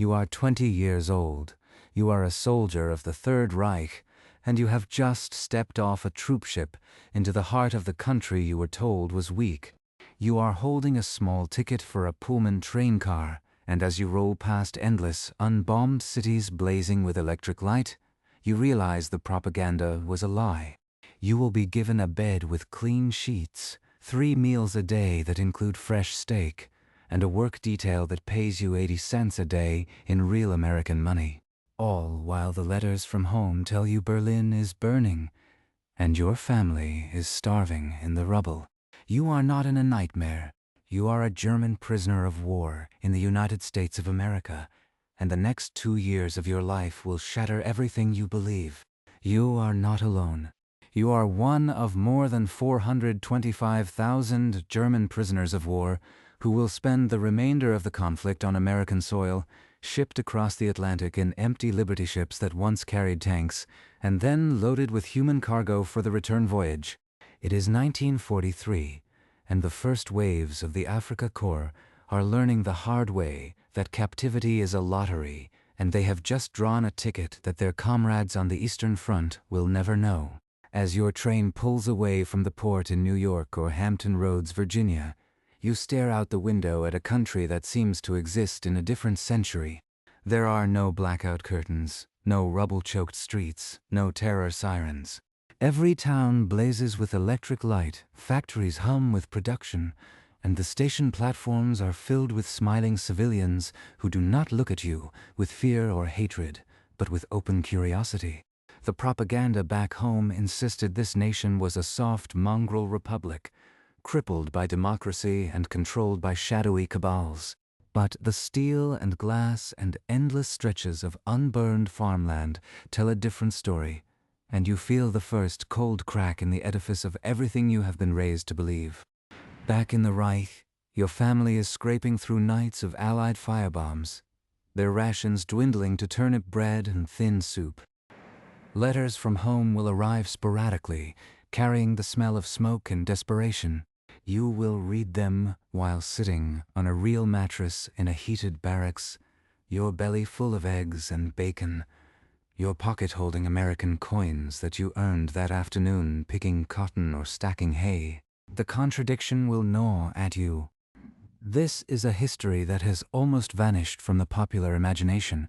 You are 20 years old. You are a soldier of the Third Reich, and you have just stepped off a troop ship into the heart of the country you were told was weak. You are holding a small ticket for a Pullman train car, and as you roll past endless, unbombed cities blazing with electric light, you realize the propaganda was a lie. You will be given a bed with clean sheets, 3 meals a day that include fresh steak, and a work detail that pays you 80 cents a day in real American money. All while the letters from home tell you Berlin is burning, and your family is starving in the rubble. You are not in a nightmare. You are a German prisoner of war in the United States of America, and the next 2 years of your life will shatter everything you believe. You are not alone. You are one of more than 425,000 German prisoners of war who will spend the remainder of the conflict on American soil, shipped across the Atlantic in empty Liberty ships that once carried tanks, and then loaded with human cargo for the return voyage. It is 1943, and the first waves of the Afrika Korps are learning the hard way that captivity is a lottery, and they have just drawn a ticket that their comrades on the Eastern Front will never know. As your train pulls away from the port in New York or Hampton Roads, Virginia, you stare out the window at a country that seems to exist in a different century. There are no blackout curtains, no rubble-choked streets, no terror sirens. Every town blazes with electric light, factories hum with production, and the station platforms are filled with smiling civilians who do not look at you with fear or hatred, but with open curiosity. The propaganda back home insisted this nation was a soft mongrel republic, crippled by democracy and controlled by shadowy cabals. But the steel and glass and endless stretches of unburned farmland tell a different story, and you feel the first cold crack in the edifice of everything you have been raised to believe. Back in the Reich, your family is scraping through nights of Allied firebombs, their rations dwindling to turnip bread and thin soup. Letters from home will arrive sporadically, carrying the smell of smoke and desperation. You will read them while sitting on a real mattress in a heated barracks, your belly full of eggs and bacon, your pocket holding American coins that you earned that afternoon picking cotton or stacking hay. The contradiction will gnaw at you. This is a history that has almost vanished from the popular imagination.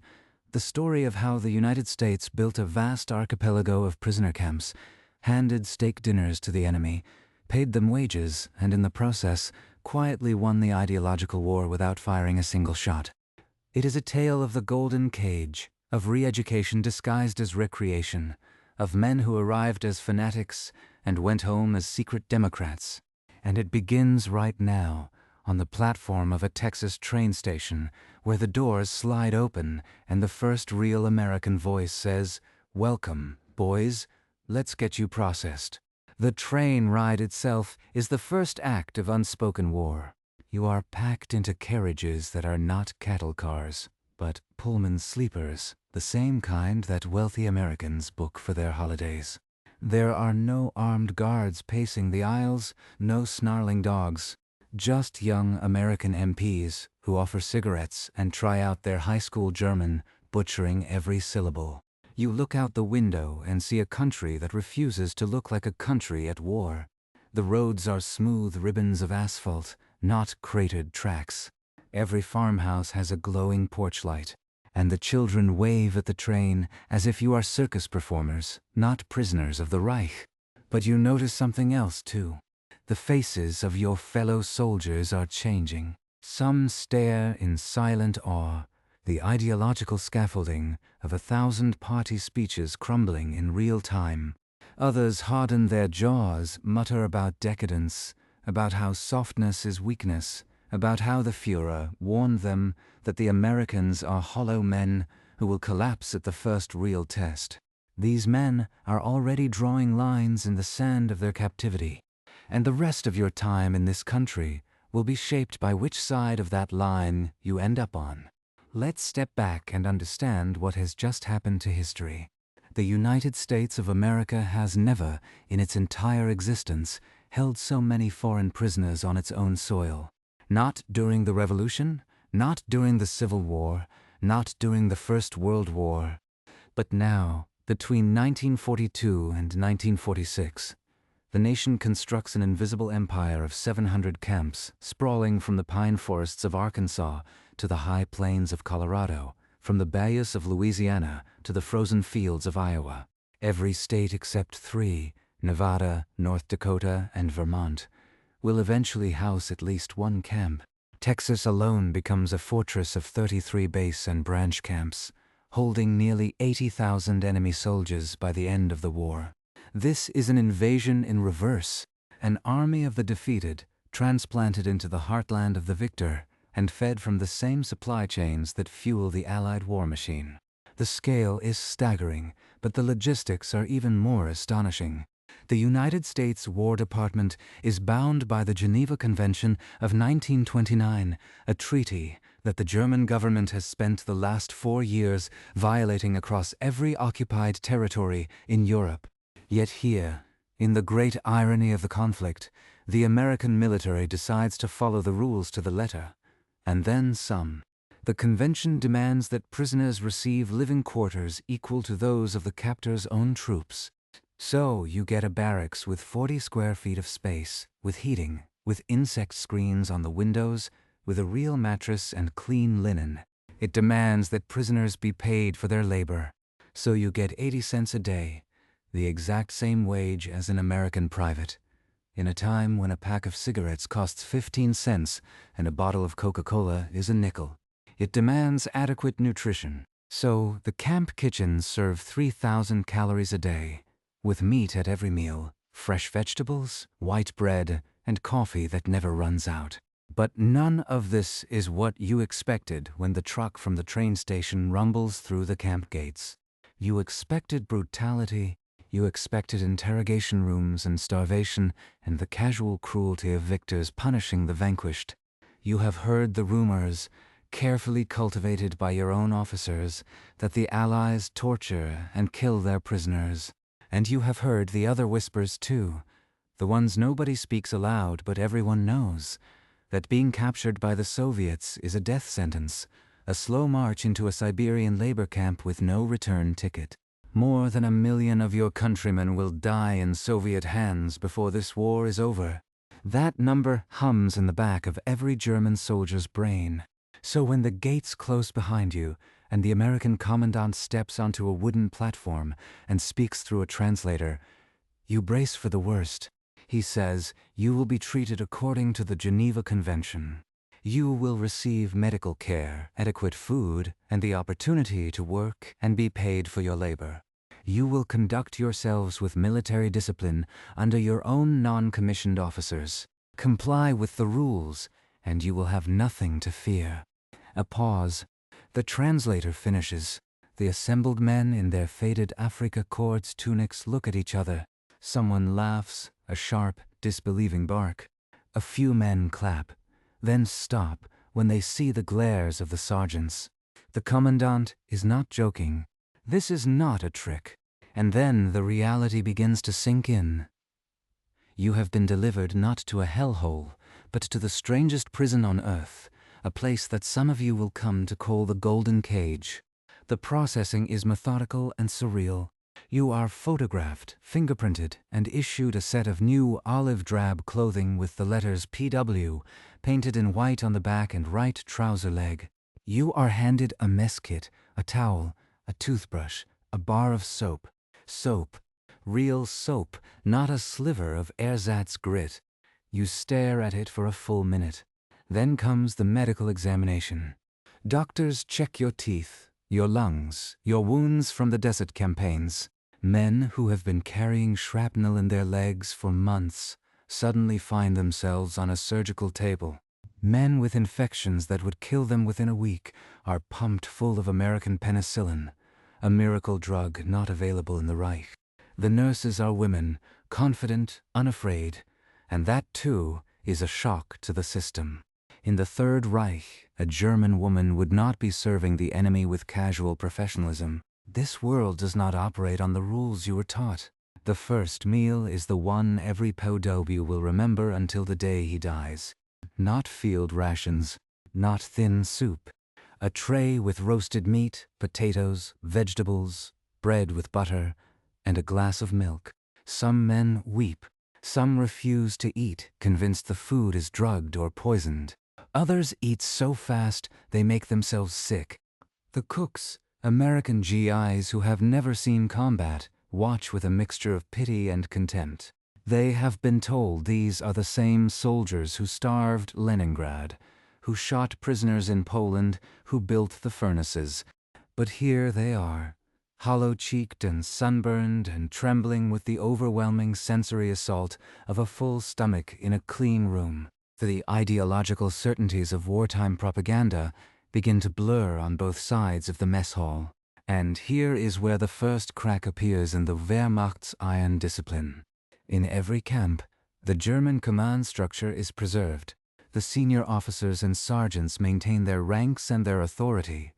The story of how the United States built a vast archipelago of prisoner camps, handed steak dinners to the enemy, paid them wages, and in the process, quietly won the ideological war without firing a single shot. It is a tale of the golden cage, of re-education disguised as recreation, of men who arrived as fanatics and went home as secret Democrats. And it begins right now, on the platform of a Texas train station, where the doors slide open and the first real American voice says, "Welcome, boys, let's get you processed." The train ride itself is the first act of unspoken war. You are packed into carriages that are not cattle cars, but Pullman sleepers, the same kind that wealthy Americans book for their holidays. There are no armed guards pacing the aisles, no snarling dogs. Just young American MPs who offer cigarettes and try out their high school German, butchering every syllable. You look out the window and see a country that refuses to look like a country at war. The roads are smooth ribbons of asphalt, not cratered tracks. Every farmhouse has a glowing porch light, and the children wave at the train as if you are circus performers, not prisoners of the Reich. But you notice something else too. The faces of your fellow soldiers are changing. Some stare in silent awe, the ideological scaffolding of 1,000 party speeches crumbling in real time. Others harden their jaws, mutter about decadence, about how softness is weakness, about how the Führer warned them that the Americans are hollow men who will collapse at the first real test. These men are already drawing lines in the sand of their captivity. And the rest of your time in this country will be shaped by which side of that line you end up on. Let's step back and understand what has just happened to history. The United States of America has never, in its entire existence, held so many foreign prisoners on its own soil. Not during the Revolution, not during the Civil War, not during the First World War, but now, between 1942 and 1946, the nation constructs an invisible empire of 700 camps sprawling from the pine forests of Arkansas to the high plains of Colorado, from the bayous of Louisiana to the frozen fields of Iowa. Every state except 3, Nevada, North Dakota, and Vermont, will eventually house at least one camp. Texas alone becomes a fortress of 33 base and branch camps, holding nearly 80,000 enemy soldiers by the end of the war. This is an invasion in reverse, an army of the defeated, transplanted into the heartland of the victor, and fed from the same supply chains that fuel the Allied war machine. The scale is staggering, but the logistics are even more astonishing. The United States War Department is bound by the Geneva Convention of 1929, a treaty that the German government has spent the last 4 years violating across every occupied territory in Europe. Yet here, in the great irony of the conflict, the American military decides to follow the rules to the letter, and then some. The convention demands that prisoners receive living quarters equal to those of the captor's own troops. So you get a barracks with 40 square feet of space, with heating, with insect screens on the windows, with a real mattress and clean linen. It demands that prisoners be paid for their labor. So you get 80 cents a day, the exact same wage as an American private, in a time when a pack of cigarettes costs 15 cents and a bottle of Coca-Cola is a nickel. It demands adequate nutrition. So the camp kitchens serve 3,000 calories a day, with meat at every meal, fresh vegetables, white bread, and coffee that never runs out. But none of this is what you expected when the truck from the train station rumbles through the camp gates. You expected brutality, you expected interrogation rooms and starvation and the casual cruelty of victors punishing the vanquished. You have heard the rumors, carefully cultivated by your own officers, that the Allies torture and kill their prisoners. And you have heard the other whispers too, the ones nobody speaks aloud but everyone knows, that being captured by the Soviets is a death sentence, a slow march into a Siberian labor camp with no return ticket. More than 1 million of your countrymen will die in Soviet hands before this war is over. That number hums in the back of every German soldier's brain. So when the gates close behind you, and the American commandant steps onto a wooden platform and speaks through a translator, you brace for the worst. He says, you will be treated according to the Geneva Convention. You will receive medical care, adequate food, and the opportunity to work and be paid for your labor. You will conduct yourselves with military discipline under your own non-commissioned officers. Comply with the rules, and you will have nothing to fear. A pause. The translator finishes. The assembled men in their faded Afrika Korps tunics look at each other. Someone laughs, a sharp, disbelieving bark. A few men clap, then stop when they see the glares of the sergeants. The commandant is not joking. This is not a trick. And then the reality begins to sink in. You have been delivered not to a hellhole, but to the strangest prison on earth, a place that some of you will come to call the Golden Cage. The processing is methodical and surreal. You are photographed, fingerprinted, and issued a set of new olive-drab clothing with the letters PW painted in white on the back and right trouser leg. You are handed a mess kit, a towel, a toothbrush, a bar of soap. Soap. Real soap, not a sliver of ersatz grit. You stare at it for a full minute. Then comes the medical examination. Doctors check your teeth, your lungs, your wounds from the desert campaigns. Men who have been carrying shrapnel in their legs for months suddenly find themselves on a surgical table. Men with infections that would kill them within a week are pumped full of American penicillin, a miracle drug not available in the Reich. The nurses are women, confident, unafraid, and that too is a shock to the system. In the Third Reich, a German woman would not be serving the enemy with casual professionalism. This world does not operate on the rules you were taught. The first meal is the one every POW will remember until the day he dies. Not field rations, not thin soup. A tray with roasted meat, potatoes, vegetables, bread with butter, and a glass of milk. Some men weep. Some refuse to eat, convinced the food is drugged or poisoned. Others eat so fast they make themselves sick. The cooks, American GIs who have never seen combat, watch with a mixture of pity and contempt. They have been told these are the same soldiers who starved Leningrad, who shot prisoners in Poland, who built the furnaces. But here they are, hollow-cheeked and sunburned and trembling with the overwhelming sensory assault of a full stomach in a clean room. The ideological certainties of wartime propaganda begin to blur on both sides of the mess hall. And here is where the first crack appears in the Wehrmacht's iron discipline. In every camp, the German command structure is preserved. The senior officers and sergeants maintain their ranks and their authority,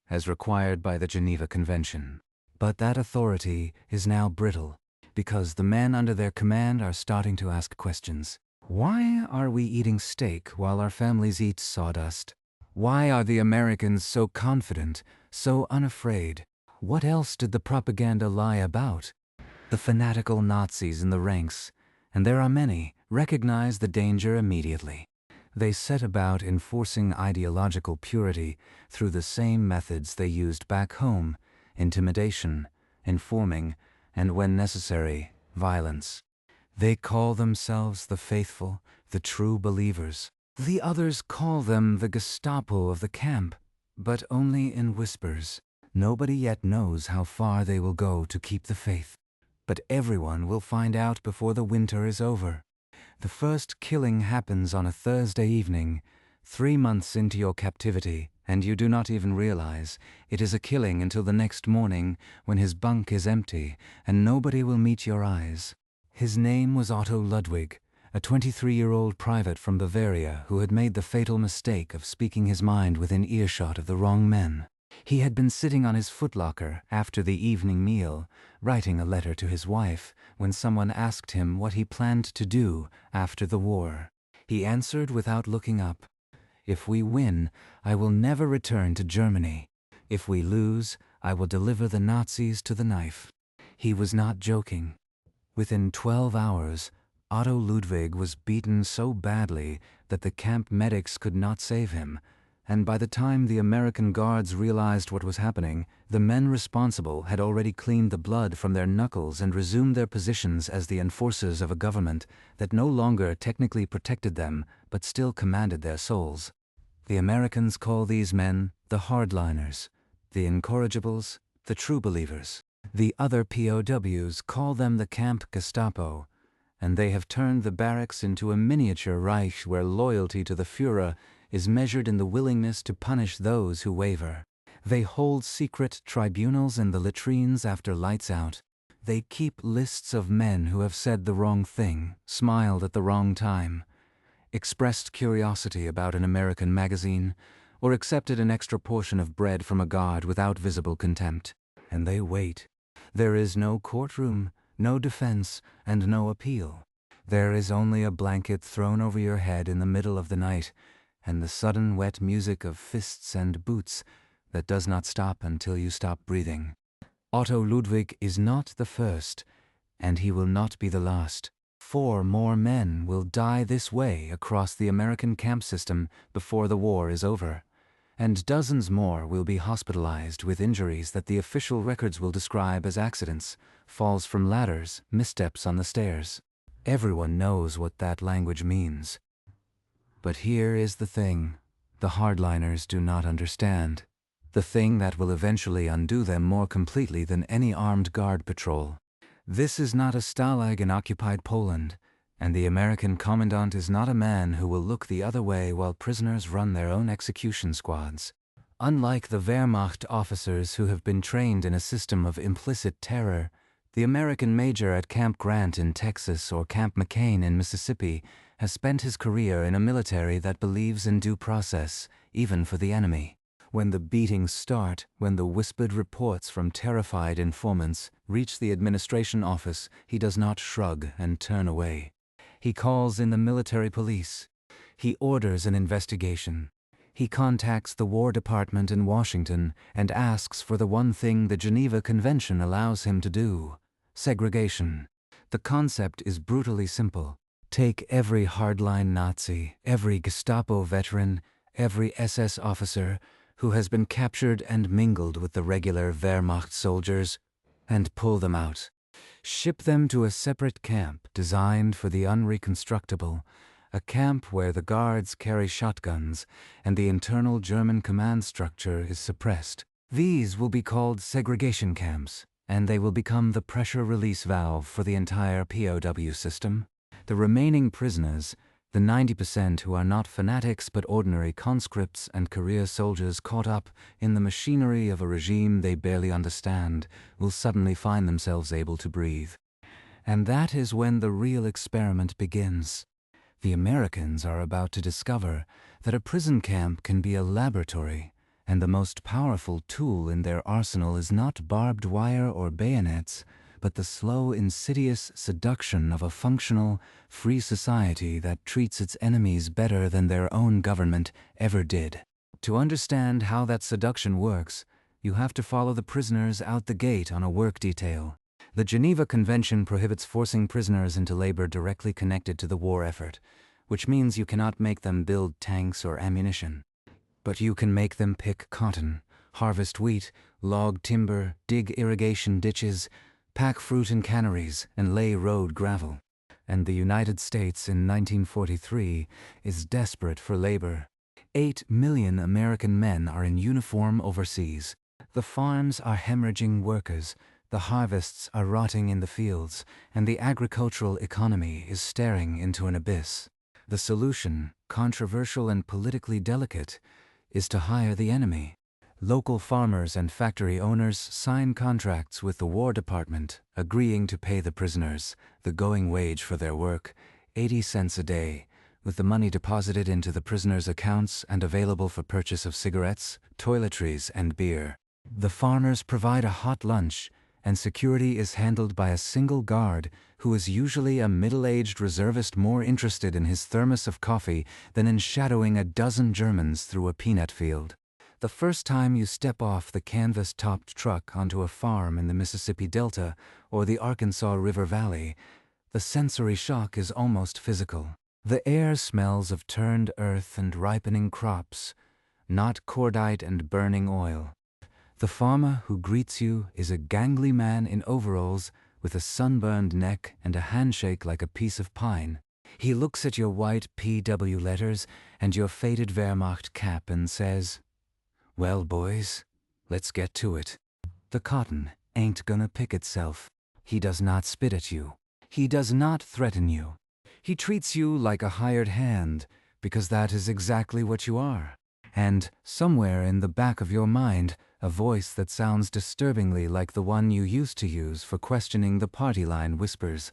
as required by the Geneva Convention. But that authority is now brittle, because the men under their command are starting to ask questions. Why are we eating steak while our families eat sawdust? Why are the Americans so confident, so unafraid? What else did the propaganda lie about? The fanatical Nazis in the ranks, and there are many, recognize the danger immediately. They set about enforcing ideological purity through the same methods they used back home: intimidation, informing, and when necessary, violence. They call themselves the faithful, the true believers. The others call them the Gestapo of the camp, but only in whispers. Nobody yet knows how far they will go to keep the faith. But everyone will find out before the winter is over. The first killing happens on a Thursday evening, 3 months into your captivity, and you do not even realize it is a killing until the next morning when his bunk is empty and nobody will meet your eyes. His name was Otto Ludwig, a 23-year-old private from Bavaria who had made the fatal mistake of speaking his mind within earshot of the wrong men. He had been sitting on his footlocker after the evening meal, writing a letter to his wife, when someone asked him what he planned to do after the war. He answered without looking up, "If we win, I will never return to Germany. If we lose, I will deliver the Nazis to the knife." He was not joking. Within 12 hours, Otto Ludwig was beaten so badly that the camp medics could not save him, and by the time the American guards realized what was happening, the men responsible had already cleaned the blood from their knuckles and resumed their positions as the enforcers of a government that no longer technically protected them but still commanded their souls. The Americans call these men the hardliners, the incorrigibles, the true believers. The other POWs call them the camp Gestapo, and they have turned the barracks into a miniature Reich where loyalty to the Führer is measured in the willingness to punish those who waver. They hold secret tribunals in the latrines after lights out. They keep lists of men who have said the wrong thing, smiled at the wrong time, expressed curiosity about an American magazine, or accepted an extra portion of bread from a guard without visible contempt. And they wait. There is no courtroom, no defense, and no appeal. There is only a blanket thrown over your head in the middle of the night, and the sudden wet music of fists and boots that does not stop until you stop breathing. Otto Ludwig is not the first, and he will not be the last. 4 more men will die this way across the American camp system before the war is over, and dozens more will be hospitalized with injuries that the official records will describe as accidents, falls from ladders, missteps on the stairs. Everyone knows what that language means. But here is the thing the hardliners do not understand. The thing that will eventually undo them more completely than any armed guard patrol. This is not a stalag in occupied Poland, and the American commandant is not a man who will look the other way while prisoners run their own execution squads. Unlike the Wehrmacht officers who have been trained in a system of implicit terror, the American major at Camp Grant in Texas or Camp McCain in Mississippi has spent his career in a military that believes in due process, even for the enemy. When the beatings start, when the whispered reports from terrified informants reach the administration office, he does not shrug and turn away. He calls in the military police. He orders an investigation. He contacts the War Department in Washington and asks for the one thing the Geneva Convention allows him to do: segregation. The concept is brutally simple. Take every hardline Nazi, every Gestapo veteran, every SS officer who has been captured and mingled with the regular Wehrmacht soldiers, and pull them out. Ship them to a separate camp designed for the unreconstructible, a camp where the guards carry shotguns and the internal German command structure is suppressed. These will be called segregation camps, and they will become the pressure release valve for the entire POW system. The remaining prisoners, the 90% who are not fanatics but ordinary conscripts and career soldiers caught up in the machinery of a regime they barely understand, will suddenly find themselves able to breathe. And that is when the real experiment begins. The Americans are about to discover that a prison camp can be a laboratory, and the most powerful tool in their arsenal is not barbed wire or bayonets, but the slow, insidious seduction of a functional, free society that treats its enemies better than their own government ever did. To understand how that seduction works, you have to follow the prisoners out the gate on a work detail. The Geneva Convention prohibits forcing prisoners into labor directly connected to the war effort, which means you cannot make them build tanks or ammunition. But you can make them pick cotton, harvest wheat, log timber, dig irrigation ditches, pack fruit in canneries, and lay road gravel. And the United States in 1943 is desperate for labor. 8 million American men are in uniform overseas. The farms are hemorrhaging workers, the harvests are rotting in the fields, and the agricultural economy is staring into an abyss. The solution, controversial and politically delicate, is to hire the enemy. Local farmers and factory owners sign contracts with the War Department, agreeing to pay the prisoners the going wage for their work, 80 cents a day, with the money deposited into the prisoners' accounts and available for purchase of cigarettes, toiletries, and beer. The farmers provide a hot lunch, and security is handled by a single guard who is usually a middle-aged reservist more interested in his thermos of coffee than in shadowing a dozen Germans through a peanut field. The first time you step off the canvas-topped truck onto a farm in the Mississippi Delta or the Arkansas River Valley, the sensory shock is almost physical. The air smells of turned earth and ripening crops, not cordite and burning oil. The farmer who greets you is a gangly man in overalls with a sunburned neck and a handshake like a piece of pine. He looks at your white PW letters and your faded Wehrmacht cap and says, "Well, boys, let's get to it." The cotton ain't gonna pick itself. He does not spit at you. He does not threaten you. He treats you like a hired hand, because that is exactly what you are. And somewhere in the back of your mind, a voice that sounds disturbingly like the one you used to use for questioning the party line whispers,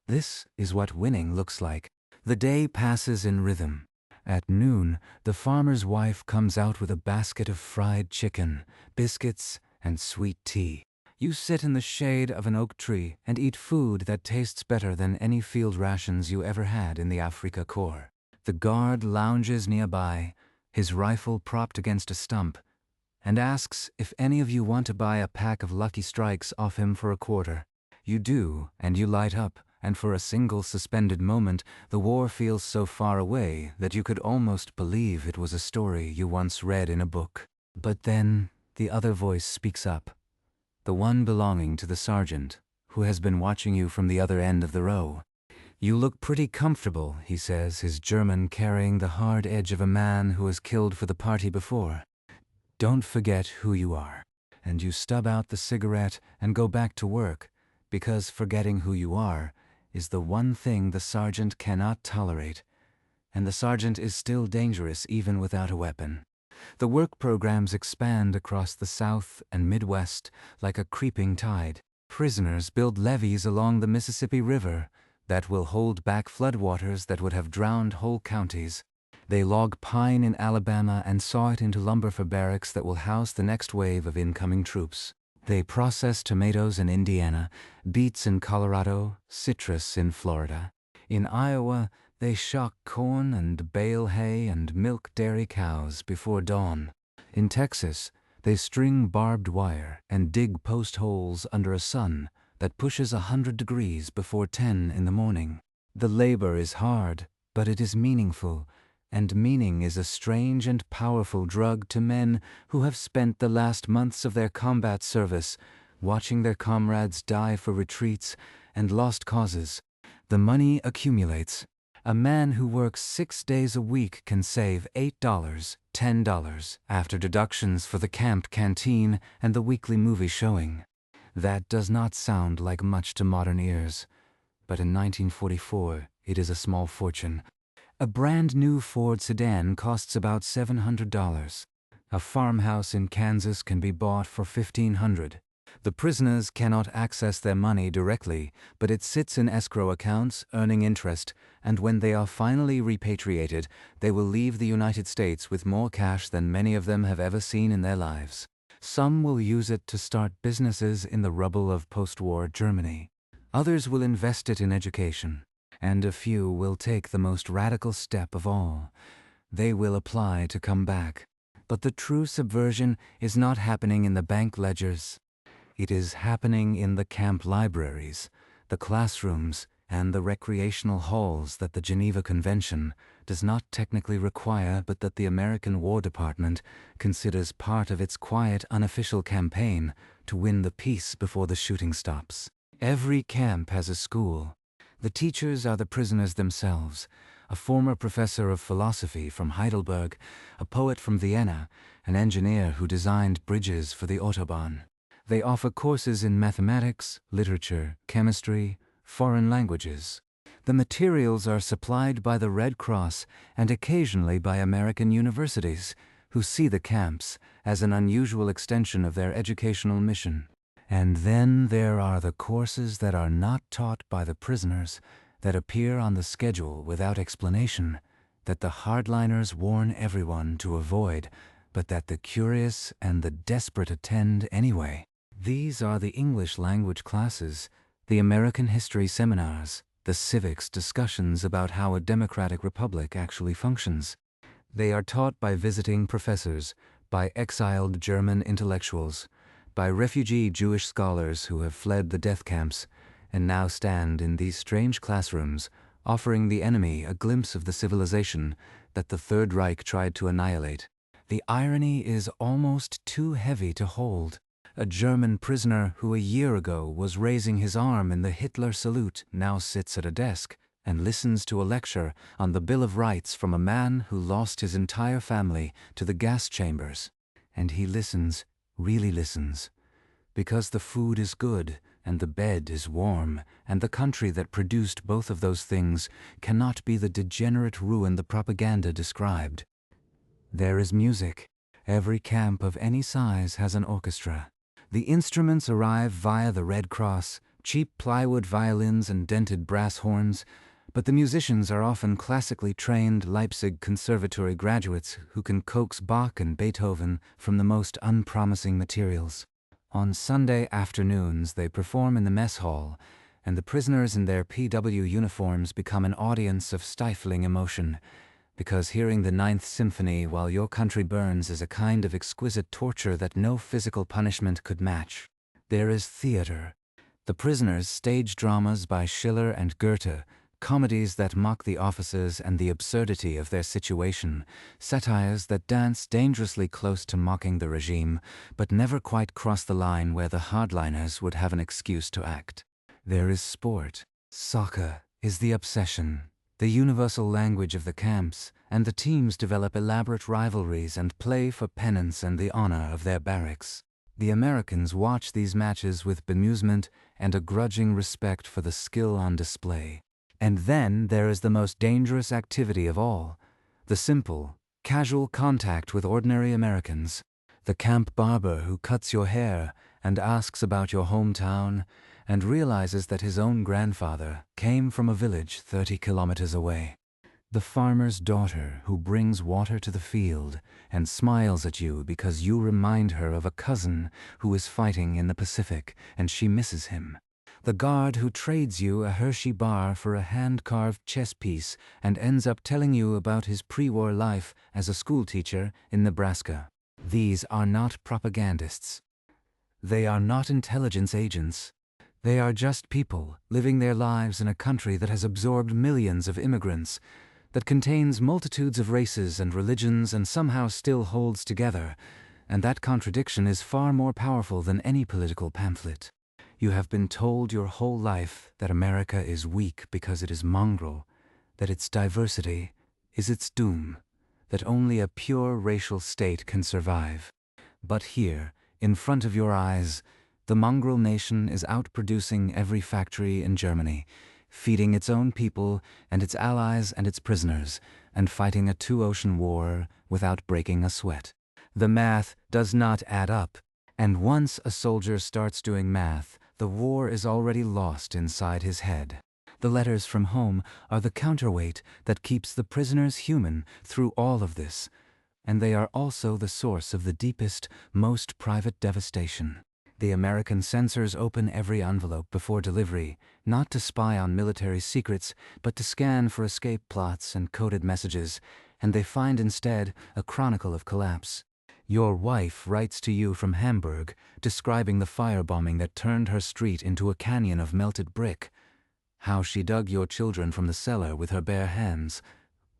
"This is what winning looks like." The day passes in rhythm. At noon, the farmer's wife comes out with a basket of fried chicken, biscuits, and sweet tea. You sit in the shade of an oak tree and eat food that tastes better than any field rations you ever had in the Afrika Korps. The guard lounges nearby, his rifle propped against a stump, and asks if any of you want to buy a pack of Lucky Strikes off him for a quarter. You do, and you light up, and for a single suspended moment, the war feels so far away that you could almost believe it was a story you once read in a book. But then, the other voice speaks up, the one belonging to the sergeant, who has been watching you from the other end of the row. "You look pretty comfortable," he says, his German carrying the hard edge of a man who has killed for the party before. "Don't forget who you are." And you stub out the cigarette and go back to work, because forgetting who you are is the one thing the sergeant cannot tolerate, and the sergeant is still dangerous even without a weapon. The work programs expand across the South and Midwest like a creeping tide. Prisoners build levees along the Mississippi River that will hold back floodwaters that would have drowned whole counties. They log pine in Alabama and saw it into lumber for barracks that will house the next wave of incoming troops. They process tomatoes in Indiana, beets in Colorado, citrus in Florida. In Iowa, They shock corn and bale hay and milk dairy cows before dawn. In Texas, they string barbed wire and dig post holes under a sun that pushes 100 degrees before 10 in the morning. The labor is hard, but it is meaningful, and meaning is a strange and powerful drug to men who have spent the last months of their combat service watching their comrades die for retreats and lost causes. The money accumulates. A man who works 6 days a week can save $8, $10 after deductions for the camp canteen and the weekly movie showing. That does not sound like much to modern ears, but in 1944 it is a small fortune. A brand new Ford sedan costs about $700. A farmhouse in Kansas can be bought for $1,500. The prisoners cannot access their money directly, but it sits in escrow accounts, earning interest, and when they are finally repatriated, they will leave the United States with more cash than many of them have ever seen in their lives. Some will use it to start businesses in the rubble of post-war Germany. Others will invest it in education, and a few will take the most radical step of all. They will apply to come back. But the true subversion is not happening in the bank ledgers. It is happening in the camp libraries, the classrooms, and the recreational halls that the Geneva Convention does not technically require, but that the American War Department considers part of its quiet, unofficial campaign to win the peace before the shooting stops. Every camp has a school. The teachers are the prisoners themselves, a former professor of philosophy from Heidelberg, a poet from Vienna, an engineer who designed bridges for the Autobahn. They offer courses in mathematics, literature, chemistry, foreign languages. The materials are supplied by the Red Cross and occasionally by American universities, who see the camps as an unusual extension of their educational mission. And then there are the courses that are not taught by the prisoners, that appear on the schedule without explanation, that the hardliners warn everyone to avoid, but that the curious and the desperate attend anyway. These are the English language classes, the American history seminars, the civics discussions about how a democratic republic actually functions. They are taught by visiting professors, by exiled German intellectuals, by refugee Jewish scholars who have fled the death camps and now stand in these strange classrooms, offering the enemy a glimpse of the civilization that the Third Reich tried to annihilate. The irony is almost too heavy to hold. A German prisoner who a year ago was raising his arm in the Hitler salute now sits at a desk and listens to a lecture on the Bill of Rights from a man who lost his entire family to the gas chambers. And he listens, really listens, because the food is good and the bed is warm, and the country that produced both of those things cannot be the degenerate ruin the propaganda described. There is music. Every camp of any size has an orchestra. The instruments arrive via the Red Cross, cheap plywood violins and dented brass horns, but the musicians are often classically trained Leipzig Conservatory graduates who can coax Bach and Beethoven from the most unpromising materials. On Sunday afternoons they perform in the mess hall, and the prisoners in their PW uniforms become an audience of stifling emotion, because hearing the Ninth Symphony while your country burns is a kind of exquisite torture that no physical punishment could match. There is theater. The prisoners stage dramas by Schiller and Goethe, comedies that mock the officers and the absurdity of their situation, satires that dance dangerously close to mocking the regime, but never quite cross the line where the hardliners would have an excuse to act. There is sport. Soccer is the obsession, the universal language of the camps, and the teams develop elaborate rivalries and play for penance and the honor of their barracks. The Americans watch these matches with bemusement and a grudging respect for the skill on display. And then there is the most dangerous activity of all, the simple, casual contact with ordinary Americans. The camp barber who cuts your hair and asks about your hometown and realizes that his own grandfather came from a village 30 kilometers away. The farmer's daughter who brings water to the field and smiles at you because you remind her of a cousin who is fighting in the Pacific and she misses him. The guard who trades you a Hershey bar for a hand-carved chess piece and ends up telling you about his pre-war life as a schoolteacher in Nebraska. These are not propagandists. They are not intelligence agents. They are just people living their lives in a country that has absorbed millions of immigrants, that contains multitudes of races and religions and somehow still holds together, and that contradiction is far more powerful than any political pamphlet. You have been told your whole life that America is weak because it is mongrel, that its diversity is its doom, that only a pure racial state can survive. But here, in front of your eyes, the mongrel nation is outproducing every factory in Germany, feeding its own people and its allies and its prisoners, and fighting a two-ocean war without breaking a sweat. The math does not add up, and once a soldier starts doing math, the war is already lost inside his head. The letters from home are the counterweight that keeps the prisoners human through all of this, and they are also the source of the deepest, most private devastation. The American censors open every envelope before delivery, not to spy on military secrets, but to scan for escape plots and coded messages, and they find instead a chronicle of collapse. Your wife writes to you from Hamburg, describing the firebombing that turned her street into a canyon of melted brick, how she dug your children from the cellar with her bare hands,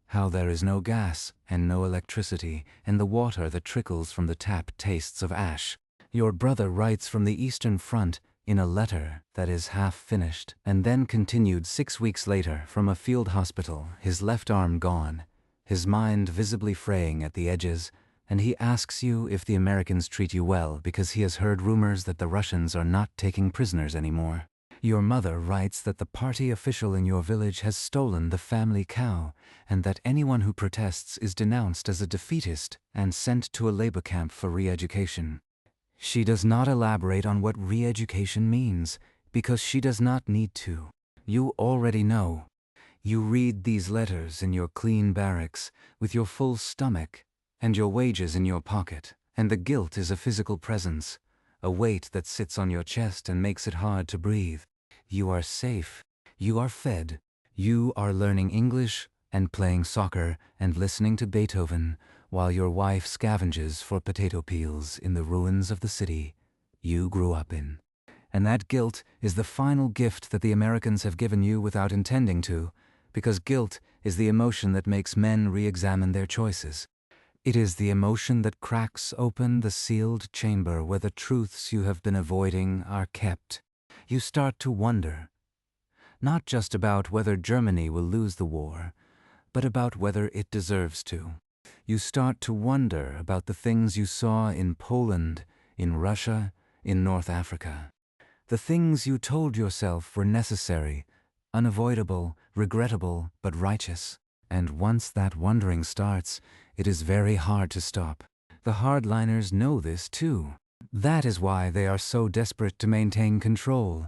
how there is no gas and no electricity, and the water that trickles from the tap tastes of ash. Your brother writes from the Eastern Front in a letter that is half finished, and then continued 6 weeks later from a field hospital, his left arm gone, his mind visibly fraying at the edges, and he asks you if the Americans treat you well because he has heard rumors that the Russians are not taking prisoners anymore. Your mother writes that the party official in your village has stolen the family cow, and that anyone who protests is denounced as a defeatist and sent to a labor camp for re-education. She does not elaborate on what re-education means, because she does not need to. You already know. You read these letters in your clean barracks, with your full stomach, and your wages in your pocket, and the guilt is a physical presence, a weight that sits on your chest and makes it hard to breathe. You are safe. You are fed. You are learning English and playing soccer and listening to Beethoven, while your wife scavenges for potato peels in the ruins of the city you grew up in. And that guilt is the final gift that the Americans have given you without intending to, because guilt is the emotion that makes men re-examine their choices. It is the emotion that cracks open the sealed chamber where the truths you have been avoiding are kept. You start to wonder, not just about whether Germany will lose the war, but about whether it deserves to. You start to wonder about the things you saw in Poland, in Russia, in North Africa. The things you told yourself were necessary, unavoidable, regrettable, but righteous. And once that wondering starts, it is very hard to stop. The hardliners know this too. That is why they are so desperate to maintain control.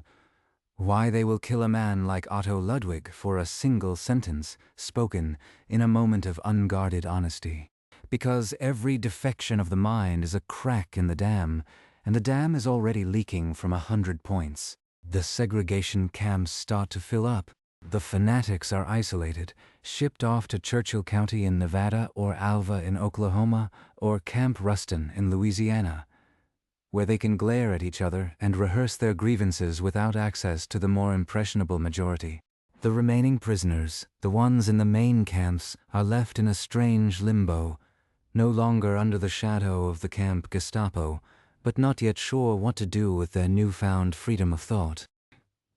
Why they will kill a man like Otto Ludwig for a single sentence, spoken in a moment of unguarded honesty. Because every defection of the mind is a crack in the dam, and the dam is already leaking from 100 points. The segregation camps start to fill up. The fanatics are isolated, shipped off to Churchill County in Nevada or Alva in Oklahoma or Camp Ruston in Louisiana, where they can glare at each other and rehearse their grievances without access to the more impressionable majority. The remaining prisoners, the ones in the main camps, are left in a strange limbo, no longer under the shadow of the camp Gestapo, but not yet sure what to do with their newfound freedom of thought.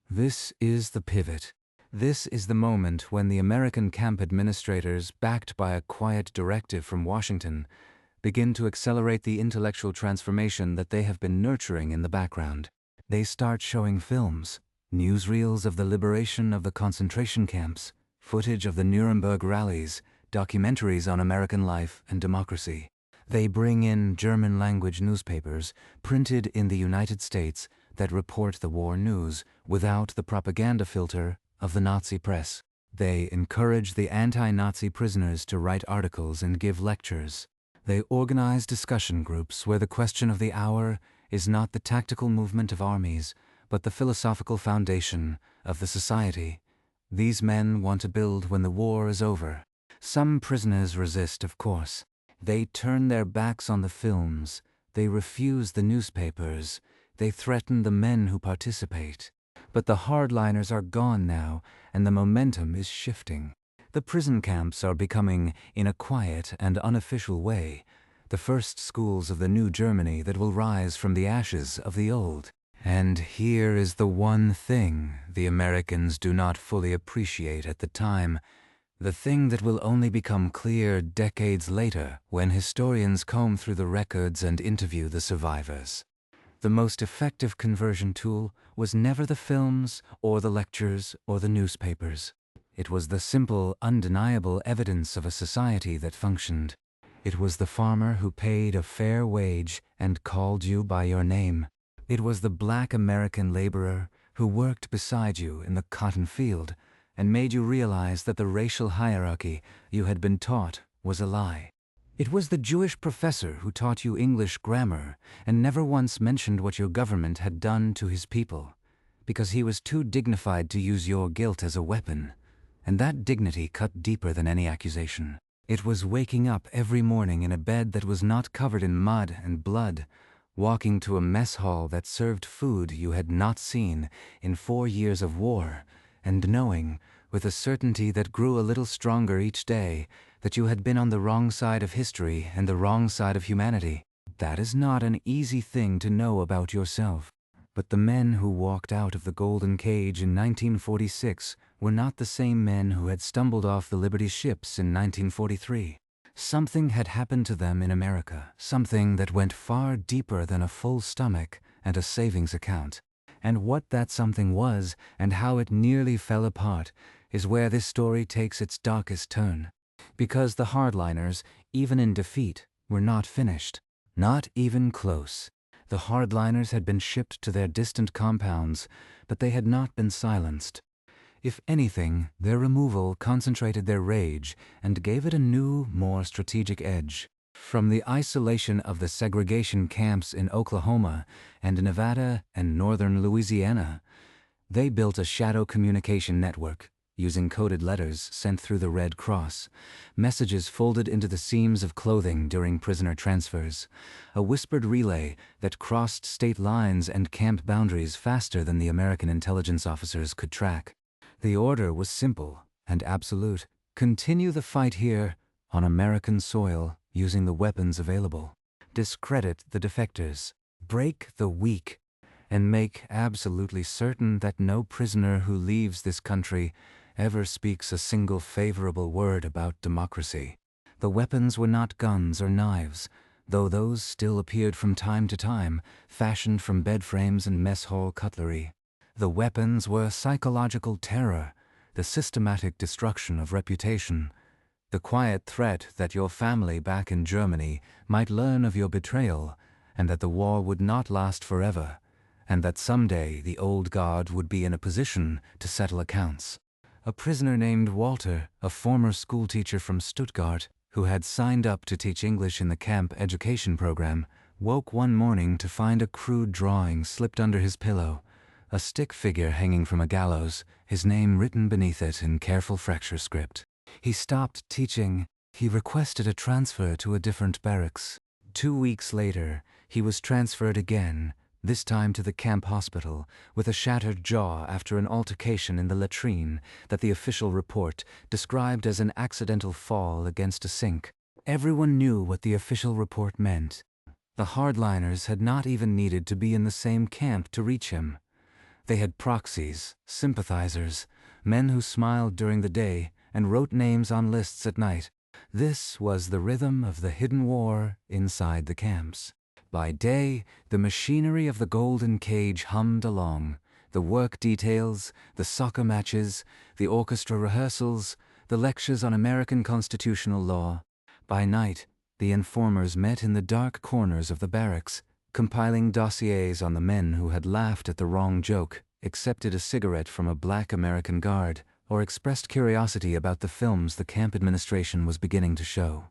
This is the pivot. This is the moment when the American camp administrators, backed by a quiet directive from Washington, begin to accelerate the intellectual transformation that they have been nurturing in the background. They start showing films, newsreels of the liberation of the concentration camps, footage of the Nuremberg rallies, documentaries on American life and democracy. They bring in German-language newspapers, printed in the United States, that report the war news without the propaganda filter of the Nazi press. They encourage the anti-Nazi prisoners to write articles and give lectures. They organize discussion groups where the question of the hour is not the tactical movement of armies, but the philosophical foundation of the society these men want to build when the war is over. Some prisoners resist, of course. They turn their backs on the films, they refuse the newspapers, they threaten the men who participate. But the hardliners are gone now, and the momentum is shifting. The prison camps are becoming, in a quiet and unofficial way, the first schools of the new Germany that will rise from the ashes of the old. And here is the one thing the Americans do not fully appreciate at the time, the thing that will only become clear decades later when historians comb through the records and interview the survivors. The most effective conversion tool was never the films or the lectures or the newspapers. It was the simple, undeniable evidence of a society that functioned. It was the farmer who paid a fair wage and called you by your name. It was the black American laborer who worked beside you in the cotton field and made you realize that the racial hierarchy you had been taught was a lie. It was the Jewish professor who taught you English grammar and never once mentioned what your government had done to his people, because he was too dignified to use your guilt as a weapon, and that dignity cut deeper than any accusation. It was waking up every morning in a bed that was not covered in mud and blood, walking to a mess hall that served food you had not seen in 4 years of war, and knowing, with a certainty that grew a little stronger each day, that you had been on the wrong side of history and the wrong side of humanity. That is not an easy thing to know about yourself. But the men who walked out of the Golden Cage in 1946 were not the same men who had stumbled off the Liberty ships in 1943. Something had happened to them in America, something that went far deeper than a full stomach and a savings account. And what that something was and how it nearly fell apart is where this story takes its darkest turn. Because the hardliners, even in defeat, were not finished. Not even close. The hardliners had been shipped to their distant compounds, but they had not been silenced. If anything, their removal concentrated their rage and gave it a new, more strategic edge. From the isolation of the segregation camps in Oklahoma and Nevada and northern Louisiana, they built a shadow communication network, using coded letters sent through the Red Cross, messages folded into the seams of clothing during prisoner transfers, a whispered relay that crossed state lines and camp boundaries faster than the American intelligence officers could track. The order was simple and absolute. Continue the fight here, on American soil, using the weapons available. Discredit the defectors. Break the weak. And make absolutely certain that no prisoner who leaves this country ever speaks a single favorable word about democracy. The weapons were not guns or knives, though those still appeared from time to time, fashioned from bed frames and mess hall cutlery. The weapons were psychological terror, the systematic destruction of reputation, the quiet threat that your family back in Germany might learn of your betrayal, and that the war would not last forever, and that someday the old guard would be in a position to settle accounts. A prisoner named Walter, a former schoolteacher from Stuttgart, who had signed up to teach English in the camp education program, woke one morning to find a crude drawing slipped under his pillow, a stick figure hanging from a gallows, his name written beneath it in careful fracture script. He stopped teaching. He requested a transfer to a different barracks. 2 weeks later, he was transferred again, this time to the camp hospital, with a shattered jaw after an altercation in the latrine that the official report described as an accidental fall against a sink. Everyone knew what the official report meant. The hardliners had not even needed to be in the same camp to reach him. They had proxies, sympathizers, men who smiled during the day and wrote names on lists at night. This was the rhythm of the hidden war inside the camps. By day, the machinery of the Golden Cage hummed along. The work details, the soccer matches, the orchestra rehearsals, the lectures on American constitutional law. By night, the informers met in the dark corners of the barracks, compiling dossiers on the men who had laughed at the wrong joke, accepted a cigarette from a black American guard, or expressed curiosity about the films the camp administration was beginning to show.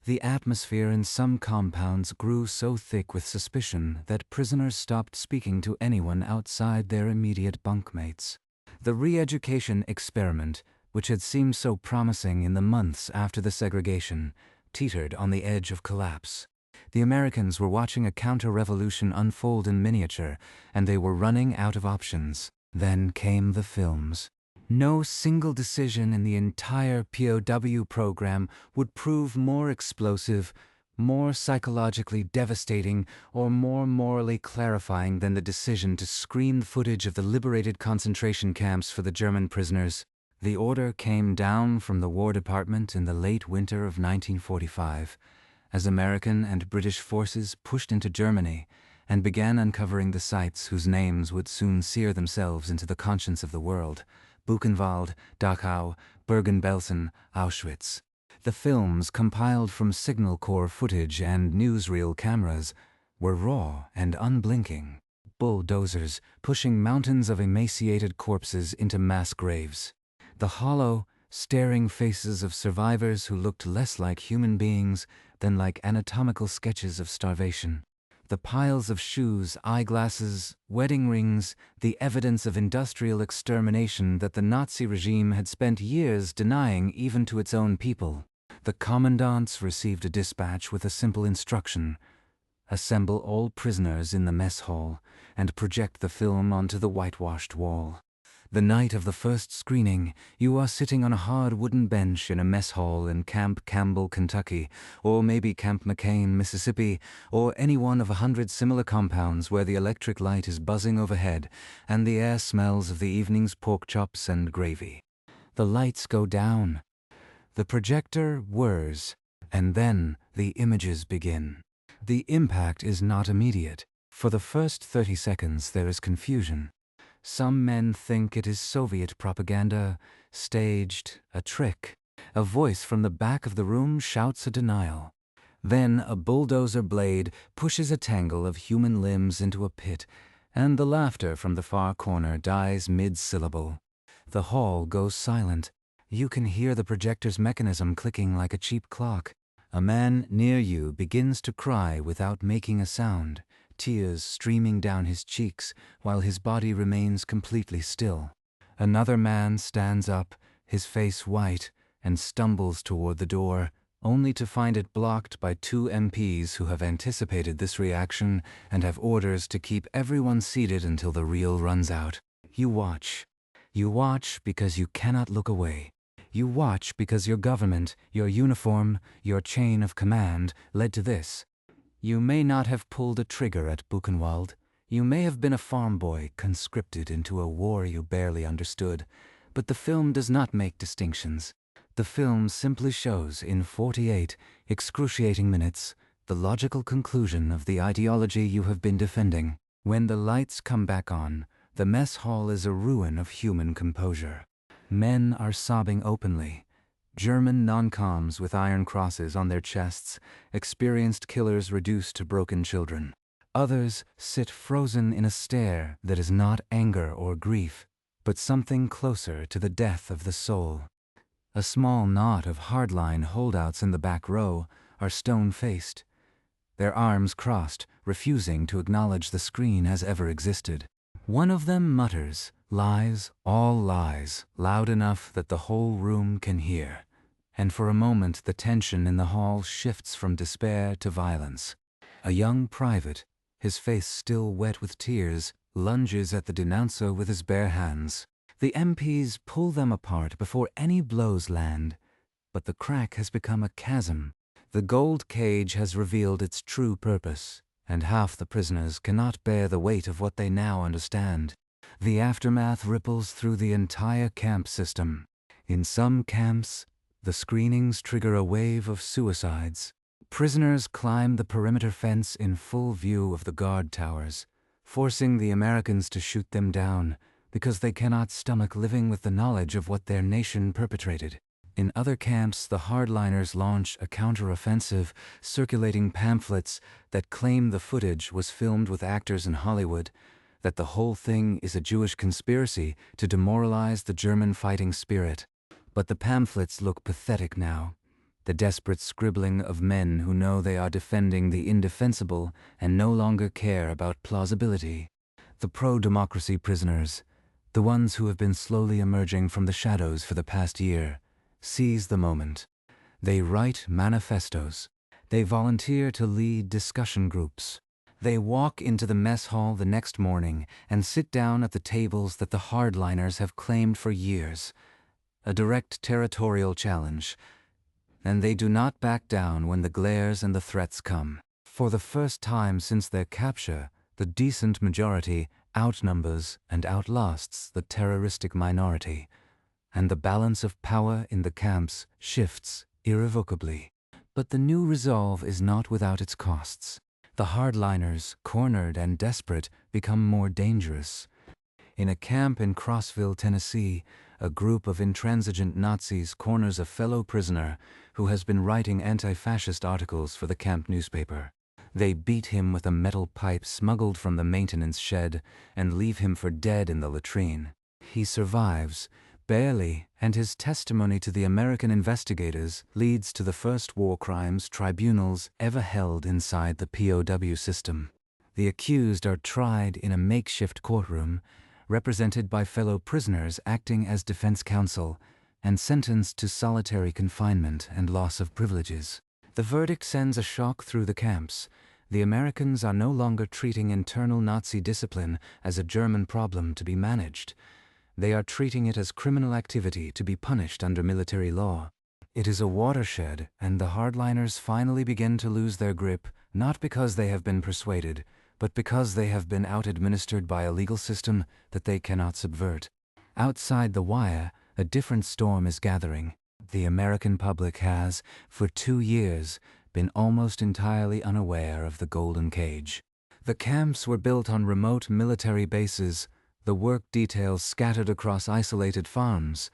The atmosphere in some compounds grew so thick with suspicion that prisoners stopped speaking to anyone outside their immediate bunkmates. The re-education experiment, which had seemed so promising in the months after the segregation, teetered on the edge of collapse. The Americans were watching a counter-revolution unfold in miniature, and they were running out of options. Then came the films. No single decision in the entire POW program would prove more explosive, more psychologically devastating, or more morally clarifying than the decision to screen footage of the liberated concentration camps for the German prisoners. The order came down from the War Department in the late winter of 1945, as American and British forces pushed into Germany and began uncovering the sites whose names would soon sear themselves into the conscience of the world: Buchenwald, Dachau, Bergen-Belsen, Auschwitz. The films, compiled from Signal Corps footage and newsreel cameras, were raw and unblinking. Bulldozers pushing mountains of emaciated corpses into mass graves. The hollow, staring faces of survivors who looked less like human beings than like anatomical sketches of starvation. The piles of shoes, eyeglasses, wedding rings, the evidence of industrial extermination that the Nazi regime had spent years denying even to its own people. The commandants received a dispatch with a simple instruction: assemble all prisoners in the mess hall and project the film onto the whitewashed wall. The night of the first screening, you are sitting on a hard wooden bench in a mess hall in Camp Campbell, Kentucky, or maybe Camp McCain, Mississippi, or any one of 100 similar compounds where the electric light is buzzing overhead and the air smells of the evening's pork chops and gravy. The lights go down. The projector whirs, and then the images begin. The impact is not immediate. For the first 30 seconds there is confusion. Some men think it is Soviet propaganda, staged, a trick. A voice from the back of the room shouts a denial. Then a bulldozer blade pushes a tangle of human limbs into a pit, and the laughter from the far corner dies mid-syllable. The hall goes silent. You can hear the projector's mechanism clicking like a cheap clock. A man near you begins to cry without making a sound, tears streaming down his cheeks while his body remains completely still. Another man stands up, his face white, and stumbles toward the door, only to find it blocked by 2 MPs who have anticipated this reaction and have orders to keep everyone seated until the reel runs out. You watch. You watch because you cannot look away. You watch because your government, your uniform, your chain of command led to this. You may not have pulled a trigger at Buchenwald. You may have been a farm boy conscripted into a war you barely understood. But the film does not make distinctions. The film simply shows, in 48 excruciating minutes, the logical conclusion of the ideology you have been defending. When the lights come back on, the mess hall is a ruin of human composure. Men are sobbing openly. German non-coms with iron crosses on their chests, experienced killers reduced to broken children. Others sit frozen in a stare that is not anger or grief, but something closer to the death of the soul. A small knot of hardline holdouts in the back row are stone-faced, their arms crossed, refusing to acknowledge the screen has ever existed. One of them mutters, "Lies, all lies," loud enough that the whole room can hear. And for a moment the tension in the hall shifts from despair to violence. A young private, his face still wet with tears, lunges at the denouncer with his bare hands. The MPs pull them apart before any blows land, but the crack has become a chasm. The gold cage has revealed its true purpose, and half the prisoners cannot bear the weight of what they now understand. The aftermath ripples through the entire camp system. In some camps, the screenings trigger a wave of suicides. Prisoners climb the perimeter fence in full view of the guard towers, forcing the Americans to shoot them down because they cannot stomach living with the knowledge of what their nation perpetrated. In other camps, the hardliners launch a counteroffensive, circulating pamphlets that claim the footage was filmed with actors in Hollywood, that the whole thing is a Jewish conspiracy to demoralize the German fighting spirit. But the pamphlets look pathetic now. the desperate scribbling of men who know they are defending the indefensible and no longer care about plausibility. The pro-democracy prisoners, the ones who have been slowly emerging from the shadows for the past year, seize the moment. They write manifestos. They volunteer to lead discussion groups. They walk into the mess hall the next morning and sit down at the tables that the hardliners have claimed for years. A direct territorial challenge. And they do not back down when the glares and the threats come. For the first time since their capture, the decent majority outnumbers and outlasts the terroristic minority, and the balance of power in the camps shifts irrevocably. But the new resolve is not without its costs. The hardliners, cornered and desperate, become more dangerous. In a camp in Crossville, Tennessee, a group of intransigent Nazis corners a fellow prisoner who has been writing anti-fascist articles for the camp newspaper. They beat him with a metal pipe smuggled from the maintenance shed and leave him for dead in the latrine. He survives, barely, and his testimony to the American investigators leads to the first war crimes tribunals ever held inside the POW system. The accused are tried in a makeshift courtroom, represented by fellow prisoners acting as defense counsel, and sentenced to solitary confinement and loss of privileges. The verdict sends a shock through the camps. The Americans are no longer treating internal Nazi discipline as a German problem to be managed. They are treating it as criminal activity to be punished under military law. It is a watershed, and the hardliners finally begin to lose their grip, not because they have been persuaded, but because they have been out-administered by a legal system that they cannot subvert. Outside the wire, a different storm is gathering. The American public has, for 2 years, been almost entirely unaware of the Golden Cage. The camps were built on remote military bases, the work details scattered across isolated farms,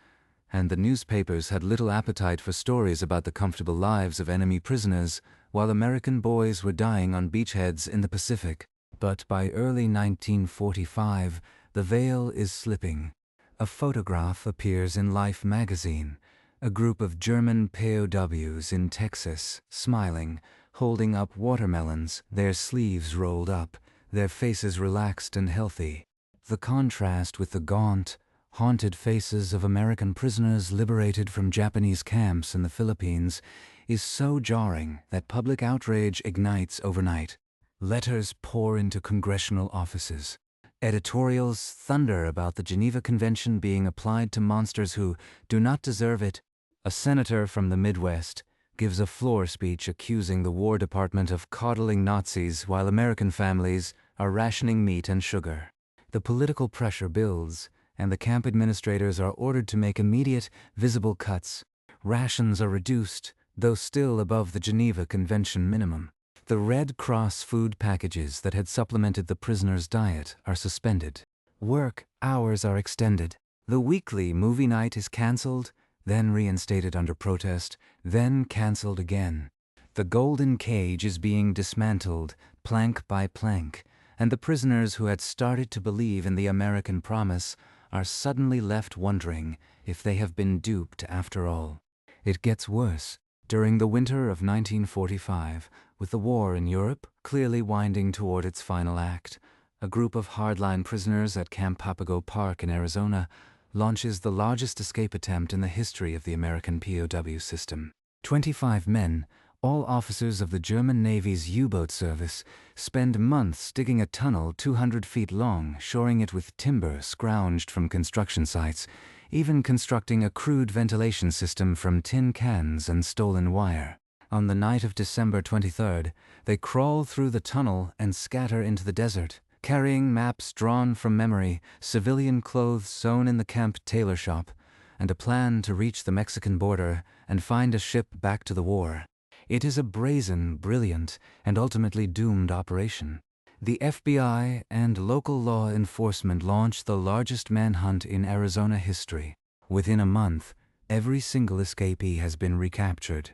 and the newspapers had little appetite for stories about the comfortable lives of enemy prisoners, while American boys were dying on beachheads in the Pacific. But by early 1945, the veil is slipping. A photograph appears in Life magazine, a group of German POWs in Texas, smiling, holding up watermelons, their sleeves rolled up, their faces relaxed and healthy. The contrast with the gaunt, haunted faces of American prisoners liberated from Japanese camps in the Philippines is so jarring that public outrage ignites overnight. Letters pour into congressional offices. Editorials thunder about the Geneva Convention being applied to monsters who do not deserve it. A senator from the Midwest gives a floor speech accusing the War Department of coddling Nazis while American families are rationing meat and sugar. The political pressure builds, and the camp administrators are ordered to make immediate, visible cuts. Rations are reduced, though still above the Geneva Convention minimum. The Red Cross food packages that had supplemented the prisoners' diet are suspended. Work hours are extended. The weekly movie night is cancelled, then reinstated under protest, then cancelled again. The Golden Cage is being dismantled, plank by plank, and the prisoners who had started to believe in the American promise are suddenly left wondering if they have been duped after all. It gets worse. During the winter of 1945, with the war in Europe clearly winding toward its final act, a group of hardline prisoners at Camp Papago Park in Arizona launches the largest escape attempt in the history of the American POW system. 25 men, all officers of the German Navy's U-boat service, spend months digging a tunnel 200 feet long, shoring it with timber scrounged from construction sites, even constructing a crude ventilation system from tin cans and stolen wire. On the night of December 23rd, they crawl through the tunnel and scatter into the desert, carrying maps drawn from memory, civilian clothes sewn in the camp tailor shop, and a plan to reach the Mexican border and find a ship back to the war. It is a brazen, brilliant, and ultimately doomed operation. The FBI and local law enforcement launched the largest manhunt in Arizona history. Within a month, every single escapee has been recaptured,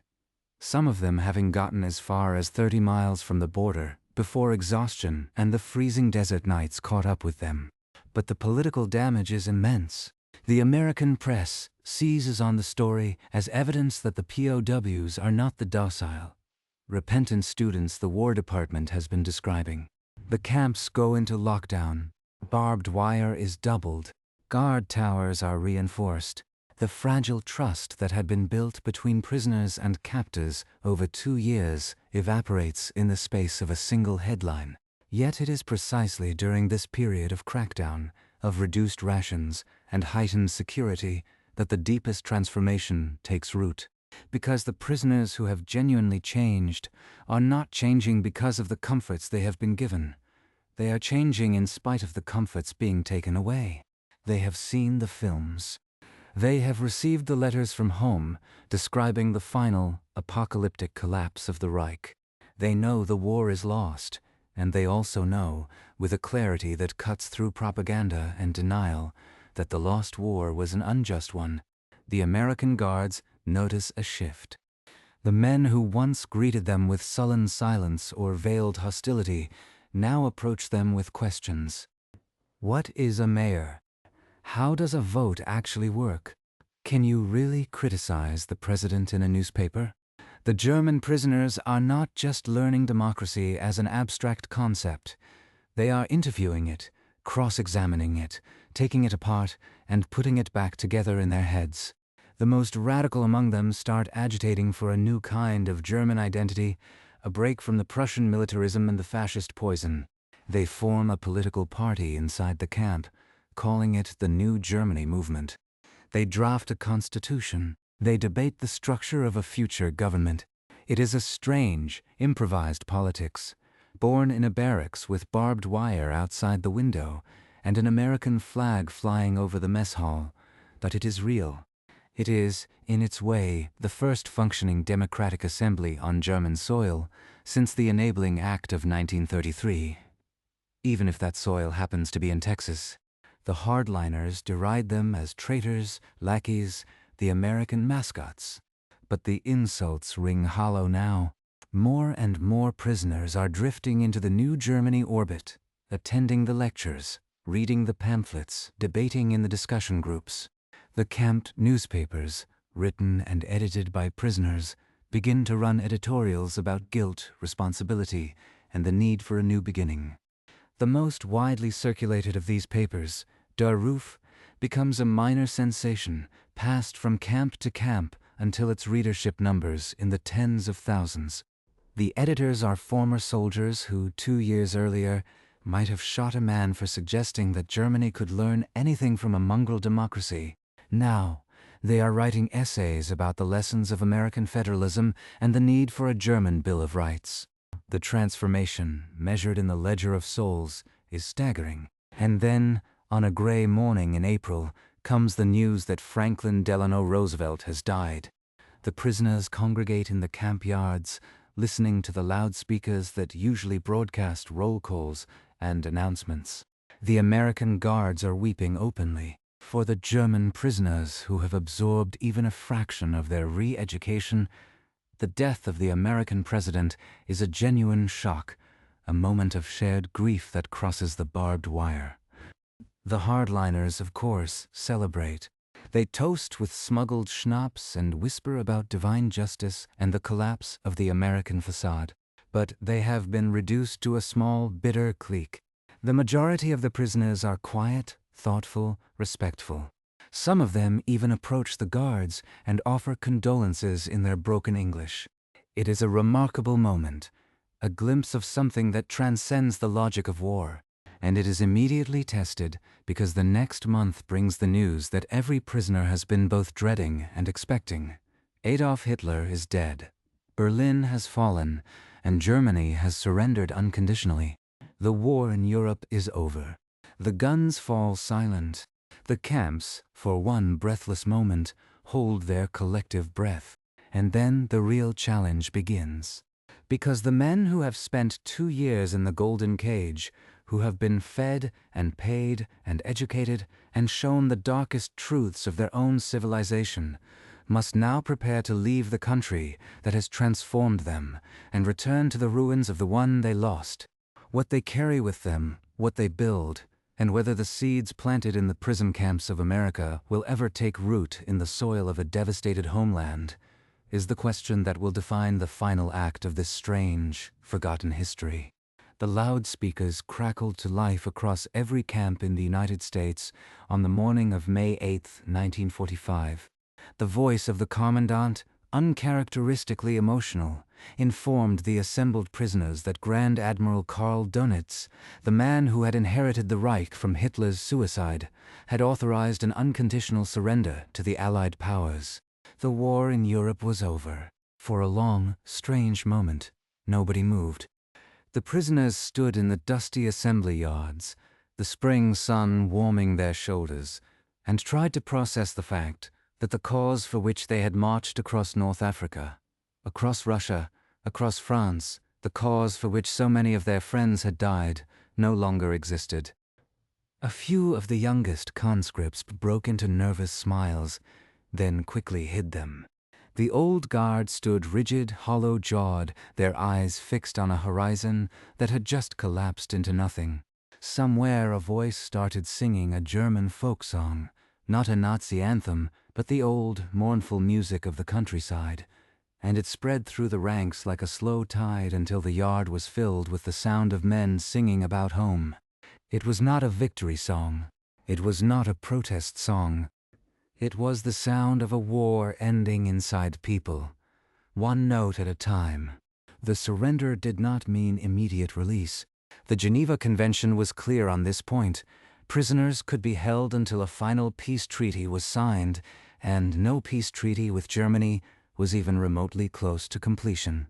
some of them having gotten as far as 30 miles from the border before exhaustion and the freezing desert nights caught up with them. But the political damage is immense. The American press, seizes on the story as evidence that the POWs are not the docile, repentant students the War Department has been describing. The camps go into lockdown. Barbed wire is doubled. Guard towers are reinforced. The fragile trust that had been built between prisoners and captors over 2 years evaporates in the space of a single headline. Yet it is precisely during this period of crackdown, of reduced rations, and heightened security that the deepest transformation takes root. Because the prisoners who have genuinely changed are not changing because of the comforts they have been given. They are changing in spite of the comforts being taken away. They have seen the films. They have received the letters from home describing the final, apocalyptic collapse of the Reich. They know the war is lost, and they also know, with a clarity that cuts through propaganda and denial, that the lost war was an unjust one. The American guards notice a shift. The men who once greeted them with sullen silence or veiled hostility now approach them with questions. What is a mayor? How does a vote actually work? Can you really criticize the president in a newspaper? The German prisoners are not just learning democracy as an abstract concept. They are interviewing it, cross-examining it, taking it apart, and putting it back together in their heads. The most radical among them start agitating for a new kind of German identity, a break from the Prussian militarism and the fascist poison. They form a political party inside the camp, calling it the New Germany Movement. They draft a constitution. They debate the structure of a future government. It is a strange, improvised politics, born in a barracks with barbed wire outside the window and an American flag flying over the mess hall, but it is real. It is, in its way, the first functioning democratic assembly on German soil since the Enabling Act of 1933. Even if that soil happens to be in Texas, the hardliners deride them as traitors, lackeys, the American mascots. But the insults ring hollow now. More and more prisoners are drifting into the New Germany orbit, attending the lectures, reading the pamphlets, debating in the discussion groups. The camped newspapers, written and edited by prisoners, begin to run editorials about guilt, responsibility, and the need for a new beginning. The most widely circulated of these papers, Der Ruf, becomes a minor sensation, passed from camp to camp until its readership numbers in the tens of thousands. The editors are former soldiers who, 2 years earlier, might have shot a man for suggesting that Germany could learn anything from a mongrel democracy. Now, they are writing essays about the lessons of American federalism and the need for a German Bill of Rights. The transformation, measured in the ledger of souls, is staggering. And then, on a gray morning in April, comes the news that Franklin Delano Roosevelt has died. The prisoners congregate in the camp yards, listening to the loudspeakers that usually broadcast roll calls and announcements. The American guards are weeping openly. For the German prisoners who have absorbed even a fraction of their re-education, the death of the American president is a genuine shock, a moment of shared grief that crosses the barbed wire. The hardliners, of course, celebrate. They toast with smuggled schnapps and whisper about divine justice and the collapse of the American facade. But they have been reduced to a small, bitter clique. The majority of the prisoners are quiet, thoughtful, respectful. Some of them even approach the guards and offer condolences in their broken English. It is a remarkable moment, a glimpse of something that transcends the logic of war. And it is immediately tested because the next month brings the news that every prisoner has been both dreading and expecting. Adolf Hitler is dead. Berlin has fallen, and Germany has surrendered unconditionally. The war in Europe is over. The guns fall silent. The camps, for one breathless moment, hold their collective breath. And then the real challenge begins. Because the men who have spent 2 years in the golden cage, who have been fed and paid and educated and shown the darkest truths of their own civilization, must now prepare to leave the country that has transformed them and return to the ruins of the one they lost. What they carry with them, what they build, and whether the seeds planted in the prison camps of America will ever take root in the soil of a devastated homeland is the question that will define the final act of this strange, forgotten history. The loudspeakers crackled to life across every camp in the United States on the morning of May 8, 1945. The voice of the commandant, uncharacteristically emotional, informed the assembled prisoners that Grand Admiral Karl Dönitz, the man who had inherited the Reich from Hitler's suicide, had authorized an unconditional surrender to the Allied powers. The war in Europe was over. For a long, strange moment, nobody moved. The prisoners stood in the dusty assembly yards, the spring sun warming their shoulders, and tried to process the fact that the cause for which they had marched across North Africa, across Russia, across France, the cause for which so many of their friends had died, no longer existed. A few of the youngest conscripts broke into nervous smiles, then quickly hid them. The old guard stood rigid, hollow-jawed, their eyes fixed on a horizon that had just collapsed into nothing. Somewhere a voice started singing a German folk song, not a Nazi anthem, but the old, mournful music of the countryside, and it spread through the ranks like a slow tide until the yard was filled with the sound of men singing about home. It was not a victory song. It was not a protest song. It was the sound of a war ending inside people, one note at a time. The surrender did not mean immediate release. The Geneva Convention was clear on this point. Prisoners could be held until a final peace treaty was signed, and no peace treaty with Germany was even remotely close to completion.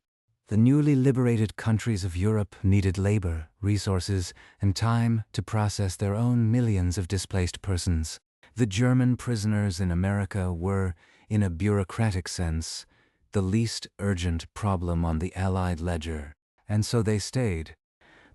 The newly liberated countries of Europe needed labor, resources, and time to process their own millions of displaced persons. The German prisoners in America were, in a bureaucratic sense, the least urgent problem on the Allied ledger, and so they stayed.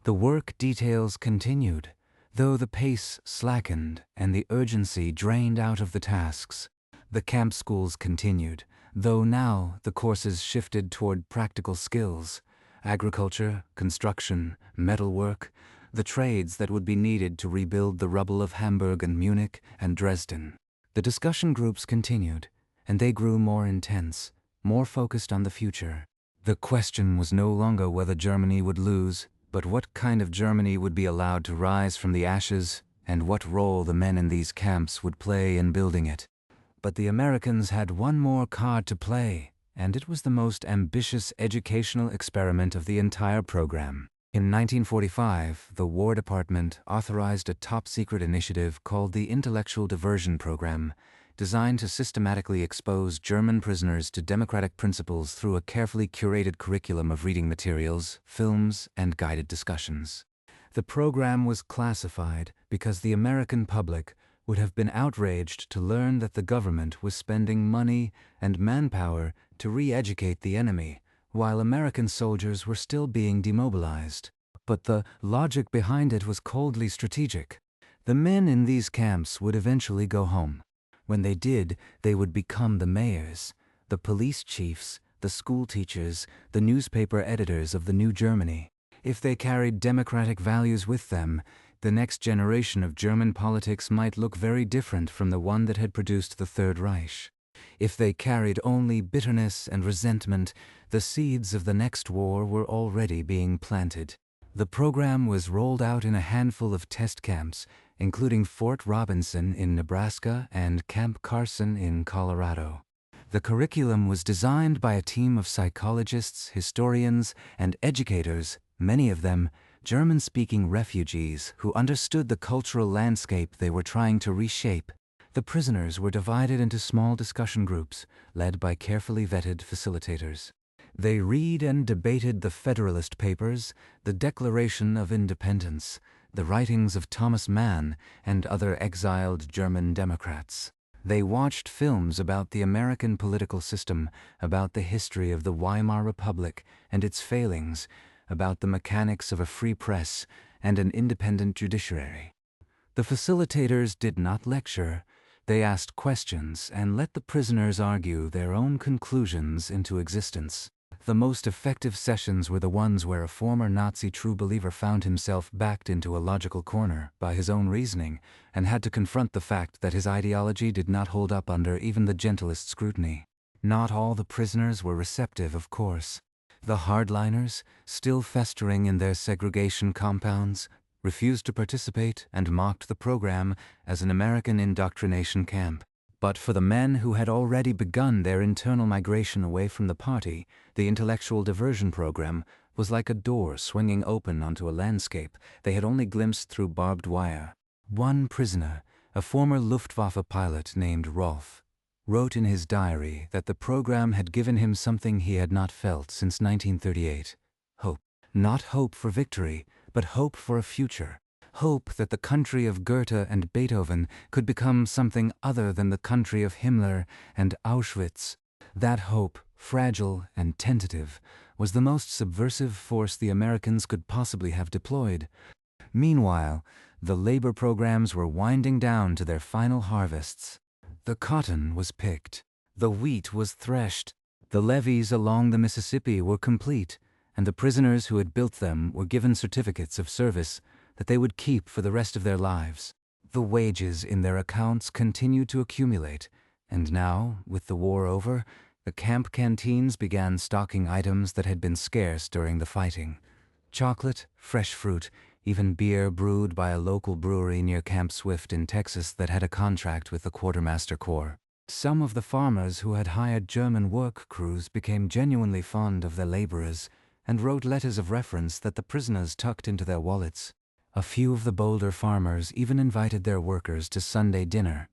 The work details continued, though the pace slackened and the urgency drained out of the tasks. The camp schools continued, though now the courses shifted toward practical skills, agriculture, construction, metalwork, the trades that would be needed to rebuild the rubble of Hamburg and Munich and Dresden. The discussion groups continued, and they grew more intense, more focused on the future. The question was no longer whether Germany would lose, but what kind of Germany would be allowed to rise from the ashes, and what role the men in these camps would play in building it. But the Americans had one more card to play, and it was the most ambitious educational experiment of the entire program. In 1945, the War Department authorized a top-secret initiative called the Intellectual Diversion Program, designed to systematically expose German prisoners to democratic principles through a carefully curated curriculum of reading materials, films, and guided discussions. The program was classified because the American public would have been outraged to learn that the government was spending money and manpower to re-educate the enemy, while American soldiers were still being demobilized. But the logic behind it was coldly strategic. The men in these camps would eventually go home. When they did, they would become the mayors, the police chiefs, the school teachers, the newspaper editors of the new Germany. If they carried democratic values with them, the next generation of German politics might look very different from the one that had produced the Third Reich. If they carried only bitterness and resentment, the seeds of the next war were already being planted. The program was rolled out in a handful of test camps, including Fort Robinson in Nebraska and Camp Carson in Colorado. The curriculum was designed by a team of psychologists, historians, and educators, many of them German-speaking refugees who understood the cultural landscape they were trying to reshape. The prisoners were divided into small discussion groups, led by carefully vetted facilitators. They read and debated the Federalist Papers, the Declaration of Independence, the writings of Thomas Mann and other exiled German Democrats. They watched films about the American political system, about the history of the Weimar Republic and its failings, about the mechanics of a free press and an independent judiciary. The facilitators did not lecture. They asked questions and let the prisoners argue their own conclusions into existence. The most effective sessions were the ones where a former Nazi true believer found himself backed into a logical corner by his own reasoning and had to confront the fact that his ideology did not hold up under even the gentlest scrutiny. Not all the prisoners were receptive, of course. The hardliners, still festering in their segregation compounds, refused to participate and mocked the program as an American indoctrination camp. But for the men who had already begun their internal migration away from the party, the intellectual diversion program was like a door swinging open onto a landscape they had only glimpsed through barbed wire. One prisoner, a former Luftwaffe pilot named Rolf, wrote in his diary that the program had given him something he had not felt since 1938: hope. Not hope for victory, but hope for a future. Hope that the country of Goethe and Beethoven could become something other than the country of Himmler and Auschwitz. That hope, fragile and tentative, was the most subversive force the Americans could possibly have deployed. Meanwhile, the labor programs were winding down to their final harvests. The cotton was picked. The wheat was threshed. The levees along the Mississippi were complete, and the prisoners who had built them were given certificates of service that they would keep for the rest of their lives. The wages in their accounts continued to accumulate, and now, with the war over, the camp canteens began stocking items that had been scarce during the fighting. Chocolate, fresh fruit, even beer brewed by a local brewery near Camp Swift in Texas that had a contract with the Quartermaster Corps. Some of the farmers who had hired German work crews became genuinely fond of their laborers and wrote letters of reference that the prisoners tucked into their wallets. A few of the bolder farmers even invited their workers to Sunday dinner,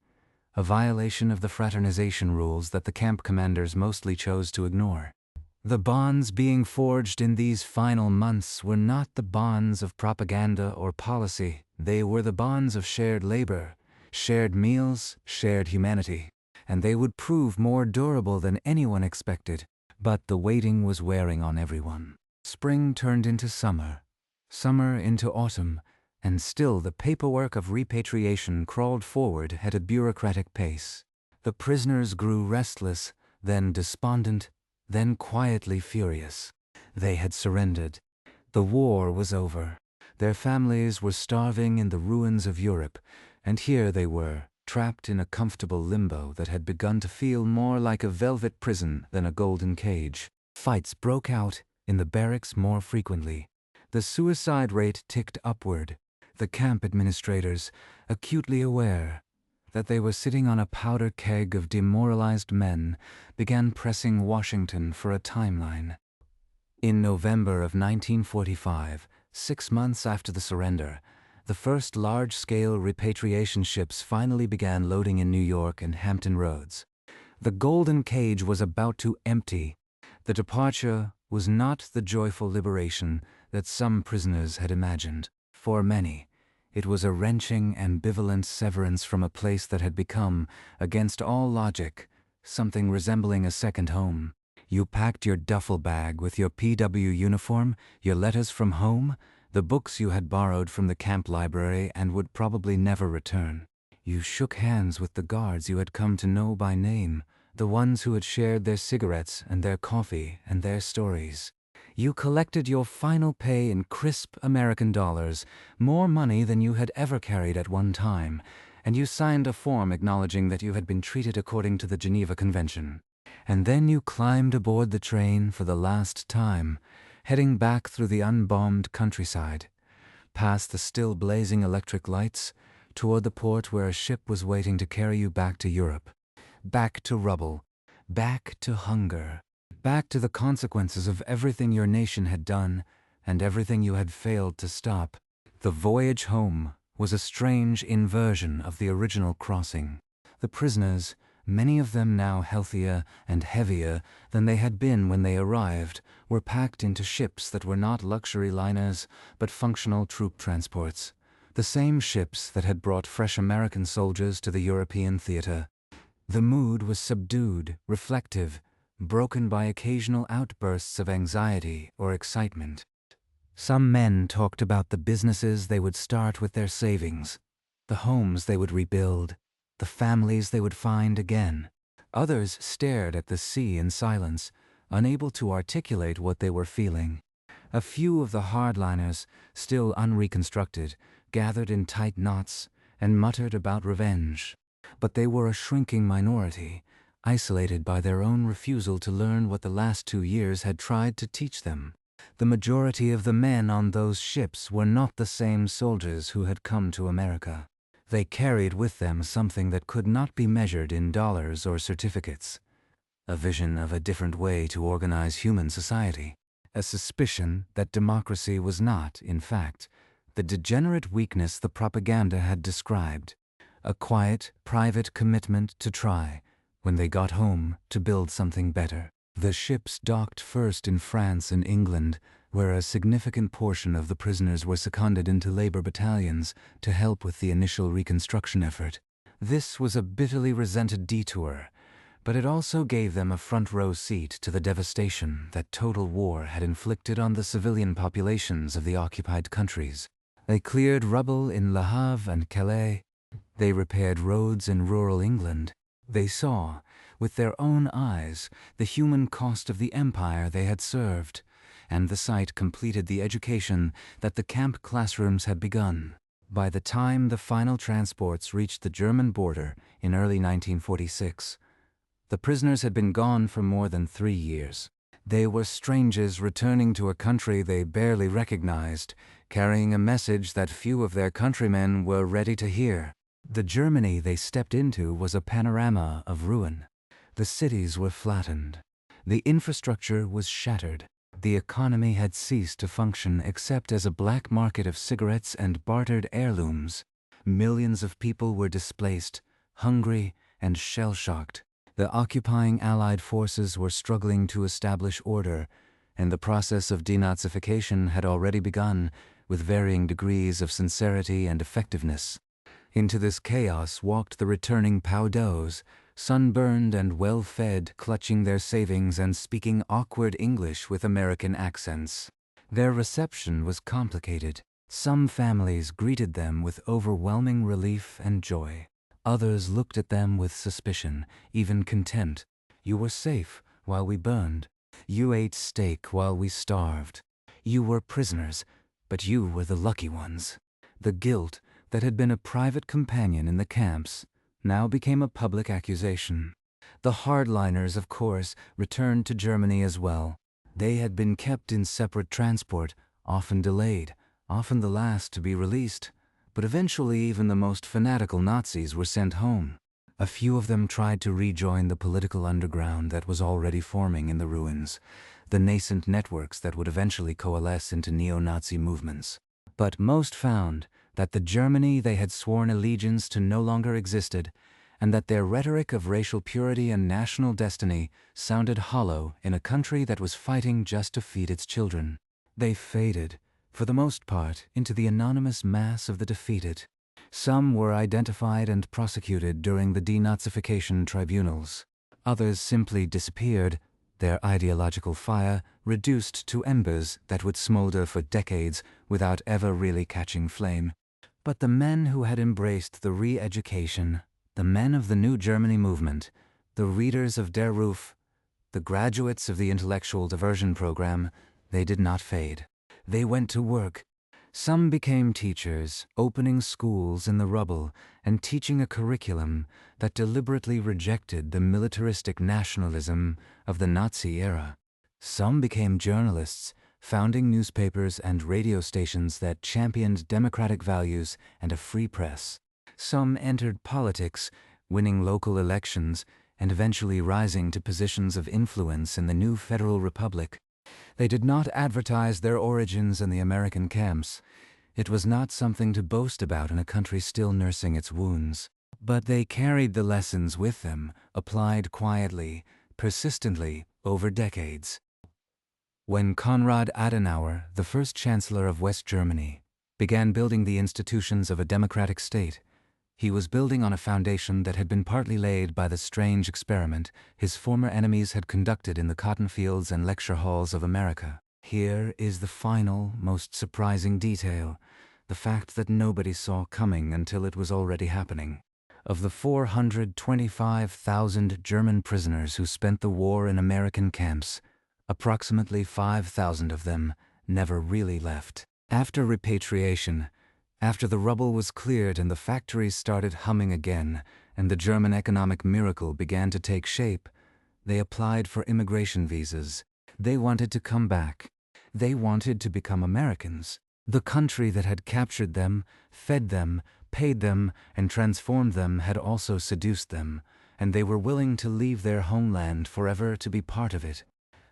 a violation of the fraternization rules that the camp commanders mostly chose to ignore. The bonds being forged in these final months were not the bonds of propaganda or policy. They were the bonds of shared labor, shared meals, shared humanity, and they would prove more durable than anyone expected. But the waiting was wearing on everyone. Spring turned into summer, summer into autumn, and still the paperwork of repatriation crawled forward at a bureaucratic pace. The prisoners grew restless, then despondent, then quietly furious. They had surrendered. The war was over. Their families were starving in the ruins of Europe, and here they were, trapped in a comfortable limbo that had begun to feel more like a velvet prison than a golden cage. Fights broke out in the barracks more frequently. The suicide rate ticked upward. The camp administrators, acutely aware that they were sitting on a powder keg of demoralized men, began pressing Washington for a timeline. In November of 1945, 6 months after the surrender, the first large-scale repatriation ships finally began loading in New York and Hampton Roads. The golden cage was about to empty. The departure was not the joyful liberation that some prisoners had imagined. For many, it was a wrenching, ambivalent severance from a place that had become, against all logic, something resembling a second home. You packed your duffel bag with your PW uniform, your letters from home, the books you had borrowed from the camp library and would probably never return. You shook hands with the guards you had come to know by name, the ones who had shared their cigarettes and their coffee and their stories. You collected your final pay in crisp American dollars, more money than you had ever carried at one time, and you signed a form acknowledging that you had been treated according to the Geneva Convention. And then you climbed aboard the train for the last time, heading back through the unbombed countryside, past the still blazing electric lights, toward the port where a ship was waiting to carry you back to Europe. Back to rubble, back to hunger. Back to the consequences of everything your nation had done and everything you had failed to stop. The voyage home was a strange inversion of the original crossing. The prisoners, many of them now healthier and heavier than they had been when they arrived, were packed into ships that were not luxury liners but functional troop transports. The same ships that had brought fresh American soldiers to the European theater. The mood was subdued, reflective, broken by occasional outbursts of anxiety or excitement. Some men talked about the businesses they would start with their savings, the homes they would rebuild, the families they would find again. Others stared at the sea in silence, unable to articulate what they were feeling. A few of the hardliners, still unreconstructed, gathered in tight knots and muttered about revenge. But they were a shrinking minority, isolated by their own refusal to learn what the last 2 years had tried to teach them. The majority of the men on those ships were not the same soldiers who had come to America. They carried with them something that could not be measured in dollars or certificates. A vision of a different way to organize human society. A suspicion that democracy was not, in fact, the degenerate weakness the propaganda had described. A quiet, private commitment to try, when they got home, to build something better. The ships docked first in France and England, where a significant portion of the prisoners were seconded into labor battalions to help with the initial reconstruction effort. This was a bitterly resented detour, but it also gave them a front-row seat to the devastation that total war had inflicted on the civilian populations of the occupied countries. They cleared rubble in Le Havre and Calais. They repaired roads in rural England. They saw, with their own eyes, the human cost of the empire they had served, and the sight completed the education that the camp classrooms had begun. By the time the final transports reached the German border in early 1946, the prisoners had been gone for more than 3 years. They were strangers returning to a country they barely recognized, carrying a message that few of their countrymen were ready to hear. The Germany they stepped into was a panorama of ruin. The cities were flattened. The infrastructure was shattered. The economy had ceased to function except as a black market of cigarettes and bartered heirlooms. Millions of people were displaced, hungry, and shell-shocked. The occupying Allied forces were struggling to establish order, and the process of denazification had already begun, with varying degrees of sincerity and effectiveness. Into this chaos walked the returning Paudots, sunburned and well-fed, clutching their savings and speaking awkward English with American accents. Their reception was complicated. Some families greeted them with overwhelming relief and joy. Others looked at them with suspicion, even contempt. You were safe while we burned. You ate steak while we starved. You were prisoners, but you were the lucky ones. The guilt that had been a private companion in the camps now became a public accusation. The hardliners, of course, returned to Germany as well. They had been kept in separate transport, often delayed, often the last to be released. But eventually even the most fanatical Nazis were sent home. A few of them tried to rejoin the political underground that was already forming in the ruins, the nascent networks that would eventually coalesce into neo-Nazi movements. But most found that the Germany they had sworn allegiance to no longer existed, and that their rhetoric of racial purity and national destiny sounded hollow in a country that was fighting just to feed its children. They faded, for the most part, into the anonymous mass of the defeated. Some were identified and prosecuted during the denazification tribunals. Others simply disappeared, their ideological fire reduced to embers that would smolder for decades without ever really catching flame. But the men who had embraced the re-education, the men of the New Germany movement, the readers of Der Ruf, the graduates of the intellectual diversion program, they did not fade. They went to work. Some became teachers, opening schools in the rubble and teaching a curriculum that deliberately rejected the militaristic nationalism of the Nazi era. Some became journalists, founding newspapers and radio stations that championed democratic values and a free press. Some entered politics, winning local elections and eventually rising to positions of influence in the new Federal Republic. They did not advertise their origins in the American camps. It was not something to boast about in a country still nursing its wounds. But they carried the lessons with them, applied quietly, persistently, over decades. When Konrad Adenauer, the first Chancellor of West Germany, began building the institutions of a democratic state, he was building on a foundation that had been partly laid by the strange experiment his former enemies had conducted in the cotton fields and lecture halls of America. Here is the final, most surprising detail, the fact that nobody saw coming until it was already happening. Of the 425,000 German prisoners who spent the war in American camps, Approximately 5,000 of them never really left. After repatriation, after the rubble was cleared and the factories started humming again, and the German economic miracle began to take shape, they applied for immigration visas. They wanted to come back. They wanted to become Americans. The country that had captured them, fed them, paid them, and transformed them had also seduced them, and they were willing to leave their homeland forever to be part of it.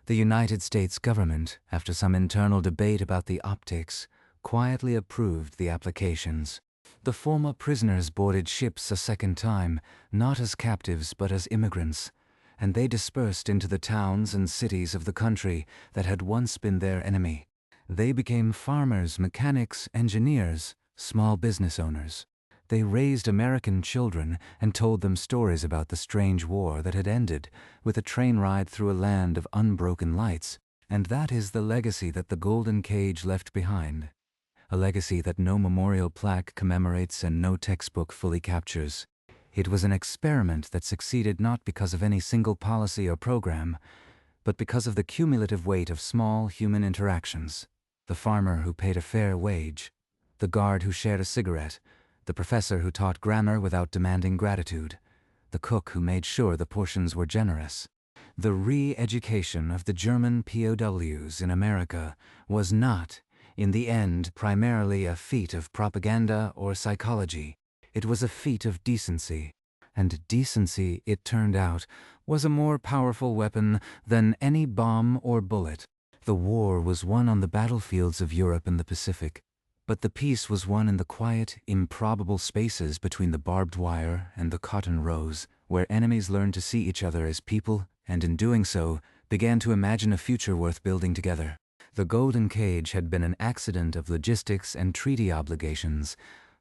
The United States government, after some internal debate about the optics, quietly approved the applications. The former prisoners boarded ships a second time, not as captives but as immigrants, and they dispersed into the towns and cities of the country that had once been their enemy. They became farmers, mechanics, engineers, small business owners. They raised American children and told them stories about the strange war that had ended with a train ride through a land of unbroken lights, and that is the legacy that the Golden Cage left behind. A legacy that no memorial plaque commemorates and no textbook fully captures. It was an experiment that succeeded not because of any single policy or program, but because of the cumulative weight of small human interactions. The farmer who paid a fair wage, the guard who shared a cigarette, the professor who taught grammar without demanding gratitude, the cook who made sure the portions were generous. The re-education of the German POWs in America was not, in the end, primarily a feat of propaganda or psychology. It was a feat of decency. And decency, it turned out, was a more powerful weapon than any bomb or bullet. The war was won on the battlefields of Europe and the Pacific, but the peace was won in the quiet, improbable spaces between the barbed wire and the cotton rows, where enemies learned to see each other as people, and in doing so, began to imagine a future worth building together. The Golden Cage had been an accident of logistics and treaty obligations,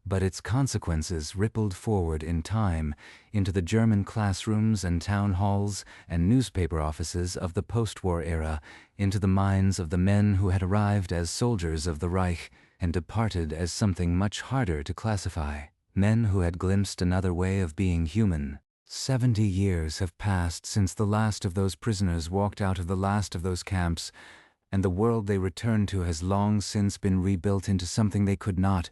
but its consequences rippled forward in time into the German classrooms and town halls and newspaper offices of the post-war era, into the minds of the men who had arrived as soldiers of the Reich and departed as something much harder to classify, men who had glimpsed another way of being human. 70 years have passed since the last of those prisoners walked out of the last of those camps, and the world they returned to has long since been rebuilt into something they could not,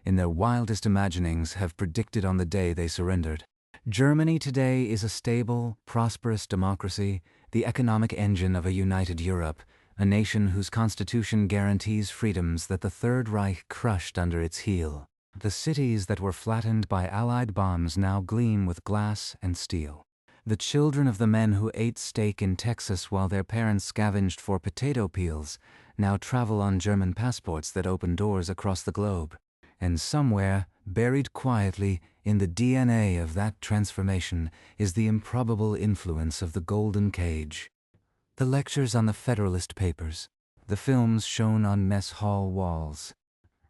in their wildest imaginings, have predicted on the day they surrendered. Germany today is a stable, prosperous democracy, the economic engine of a united Europe, a nation whose constitution guarantees freedoms that the Third Reich crushed under its heel. The cities that were flattened by Allied bombs now gleam with glass and steel. The children of the men who ate steak in Texas while their parents scavenged for potato peels now travel on German passports that open doors across the globe. And somewhere, buried quietly in the DNA of that transformation, is the improbable influence of the Golden Cage. The lectures on the Federalist Papers, the films shown on mess hall walls,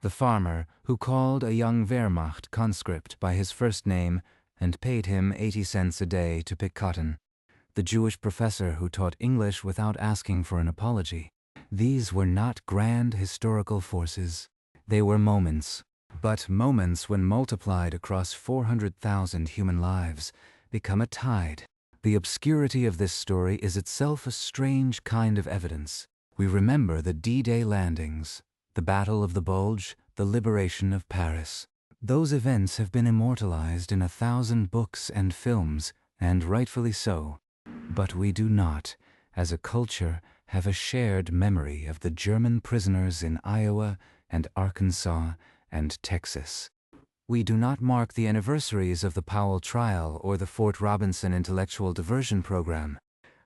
the farmer who called a young Wehrmacht conscript by his first name and paid him 80 cents a day to pick cotton, the Jewish professor who taught English without asking for an apology. These were not grand historical forces. They were moments. But moments, when multiplied across 400,000 human lives, become a tide. The obscurity of this story is itself a strange kind of evidence. We remember the D-Day landings, the Battle of the Bulge, the liberation of Paris. Those events have been immortalized in 1,000 books and films, and rightfully so. But we do not, as a culture, have a shared memory of the German prisoners in Iowa and Arkansas and Texas. We do not mark the anniversaries of the Powell trial or the Fort Robinson intellectual diversion program.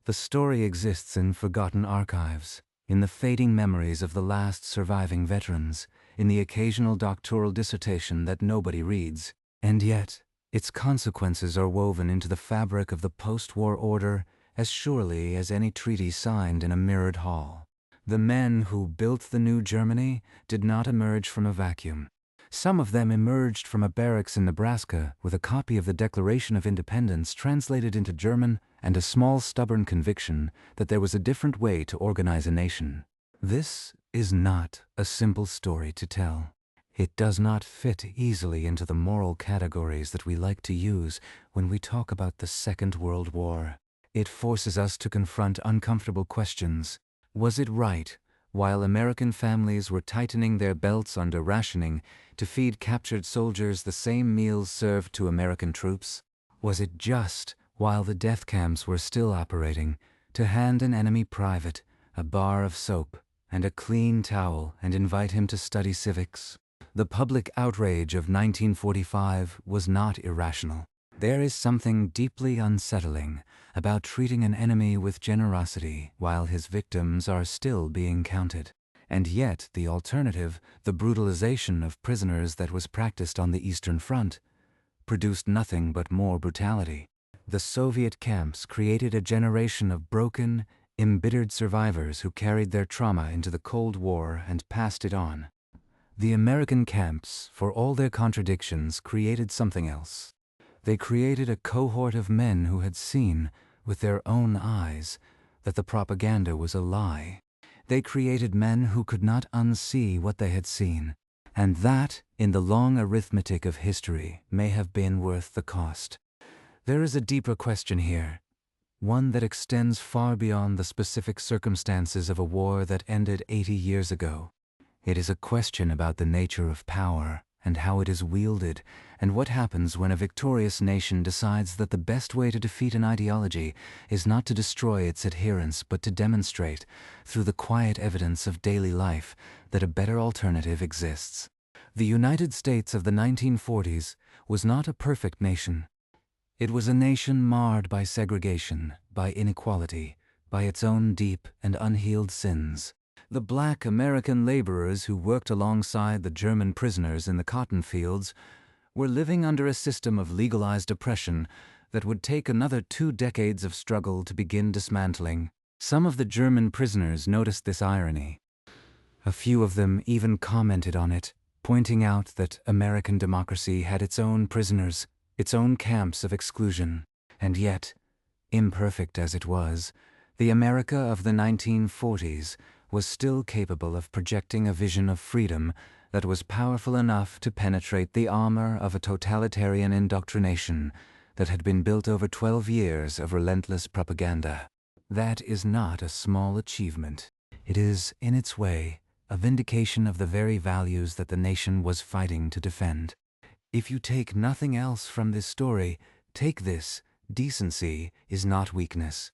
The story exists in forgotten archives, in the fading memories of the last surviving veterans, in the occasional doctoral dissertation that nobody reads. And yet, its consequences are woven into the fabric of the post-war order as surely as any treaty signed in a mirrored hall. The men who built the new Germany did not emerge from a vacuum. Some of them emerged from a barracks in Nebraska with a copy of the Declaration of Independence translated into German and a small stubborn conviction that there was a different way to organize a nation. This is not a simple story to tell. It does not fit easily into the moral categories that we like to use when we talk about the Second World War. It forces us to confront uncomfortable questions. Was it right, while American families were tightening their belts under rationing, to feed captured soldiers the same meals served to American troops? Was it just, while the death camps were still operating, to hand an enemy private a bar of soap and a clean towel and invite him to study civics? The public outrage of 1945 was not irrational. There is something deeply unsettling about treating an enemy with generosity while his victims are still being counted. And yet the alternative, the brutalization of prisoners that was practiced on the Eastern Front, produced nothing but more brutality. The Soviet camps created a generation of broken, embittered survivors who carried their trauma into the Cold War and passed it on. The American camps, for all their contradictions, created something else. They created a cohort of men who had seen, with their own eyes, that the propaganda was a lie. They created men who could not unsee what they had seen, and that, in the long arithmetic of history, may have been worth the cost. There is a deeper question here, one that extends far beyond the specific circumstances of a war that ended 80 years ago. It is a question about the nature of power and how it is wielded, and what happens when a victorious nation decides that the best way to defeat an ideology is not to destroy its adherents but to demonstrate, through the quiet evidence of daily life, that a better alternative exists. The United States of the 1940s was not a perfect nation. It was a nation marred by segregation, by inequality, by its own deep and unhealed sins. The black American laborers who worked alongside the German prisoners in the cotton fields were living under a system of legalized oppression that would take another 2 decades of struggle to begin dismantling. Some of the German prisoners noticed this irony. A few of them even commented on it, pointing out that American democracy had its own prisoners, its own camps of exclusion. And yet, imperfect as it was, the America of the 1940s was still capable of projecting a vision of freedom that was powerful enough to penetrate the armor of a totalitarian indoctrination that had been built over 12 years of relentless propaganda. That is not a small achievement. It is, in its way, a vindication of the very values that the nation was fighting to defend. If you take nothing else from this story, take this: decency is not weakness.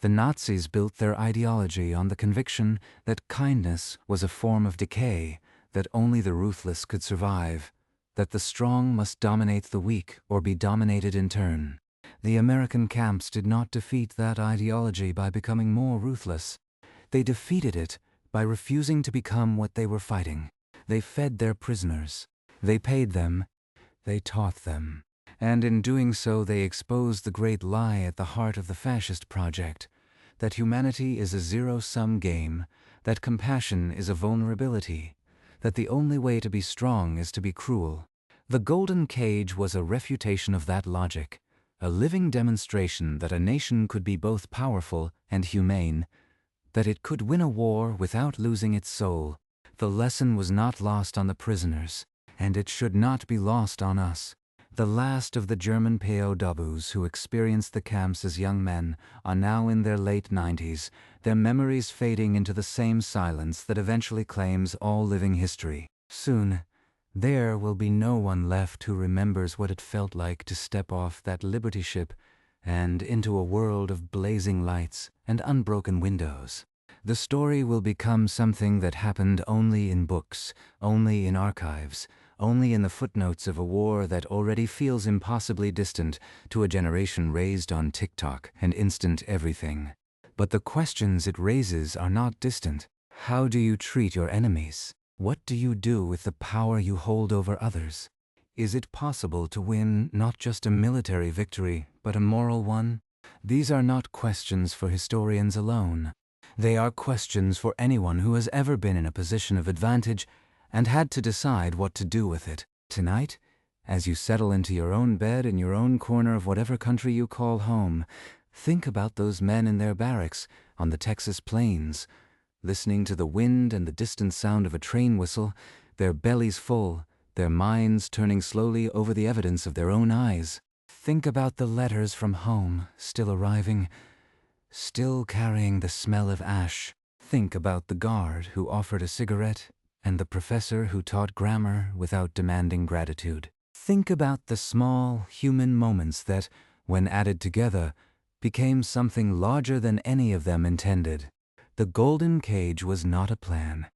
The Nazis built their ideology on the conviction that kindness was a form of decay, that only the ruthless could survive, that the strong must dominate the weak or be dominated in turn. The American camps did not defeat that ideology by becoming more ruthless. They defeated it by refusing to become what they were fighting. They fed their prisoners. They paid them. They taught them. And in doing so they exposed the great lie at the heart of the fascist project, that humanity is a zero-sum game, that compassion is a vulnerability, that the only way to be strong is to be cruel. The Golden Cage was a refutation of that logic, a living demonstration that a nation could be both powerful and humane, that it could win a war without losing its soul. The lesson was not lost on the prisoners, and it should not be lost on us. The last of the German POWs who experienced the camps as young men are now in their late 90s, their memories fading into the same silence that eventually claims all living history. Soon, there will be no one left who remembers what it felt like to step off that Liberty ship and into a world of blazing lights and unbroken windows. The story will become something that happened only in books, only in archives, only in the footnotes of a war that already feels impossibly distant to a generation raised on TikTok and instant everything. But the questions it raises are not distant. How do you treat your enemies? What do you do with the power you hold over others? Is it possible to win not just a military victory, but a moral one? These are not questions for historians alone. They are questions for anyone who has ever been in a position of advantage and had to decide what to do with it. Tonight, as you settle into your own bed in your own corner of whatever country you call home, think about those men in their barracks on the Texas plains, listening to the wind and the distant sound of a train whistle, their bellies full, their minds turning slowly over the evidence of their own eyes. Think about the letters from home, still arriving, still carrying the smell of ash. Think about the guard who offered a cigarette and the professor who taught grammar without demanding gratitude. Think about the small human moments that, when added together, became something larger than any of them intended. The Golden Cage was not a plan.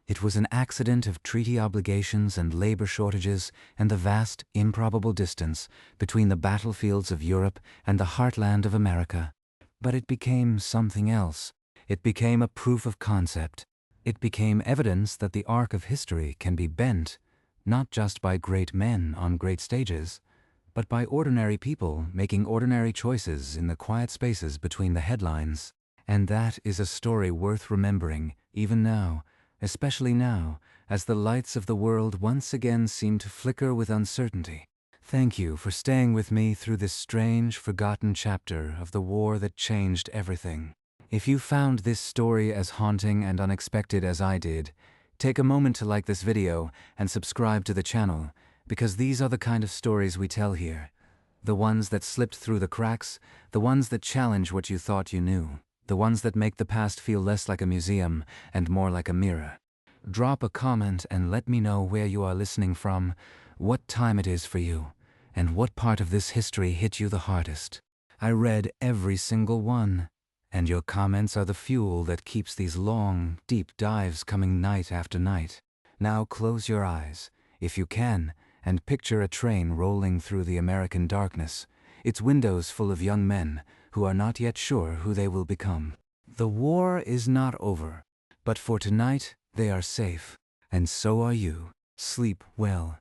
It was an accident of treaty obligations and labor shortages and the vast, improbable distance between the battlefields of Europe and the heartland of America. But it became something else. It became a proof of concept. It became evidence that the arc of history can be bent, not just by great men on great stages, but by ordinary people making ordinary choices in the quiet spaces between the headlines. And that is a story worth remembering, even now, especially now, as the lights of the world once again seem to flicker with uncertainty. Thank you for staying with me through this strange, forgotten chapter of the war that changed everything. If you found this story as haunting and unexpected as I did, take a moment to like this video and subscribe to the channel, because these are the kind of stories we tell here. The ones that slipped through the cracks, the ones that challenge what you thought you knew, the ones that make the past feel less like a museum and more like a mirror. Drop a comment and let me know where you are listening from, what time it is for you, and what part of this history hit you the hardest. I read every single one, and your comments are the fuel that keeps these long, deep dives coming night after night. Now close your eyes, if you can, and picture a train rolling through the American darkness, its windows full of young men who are not yet sure who they will become. The war is not over, but for tonight they are safe, and so are you. Sleep well.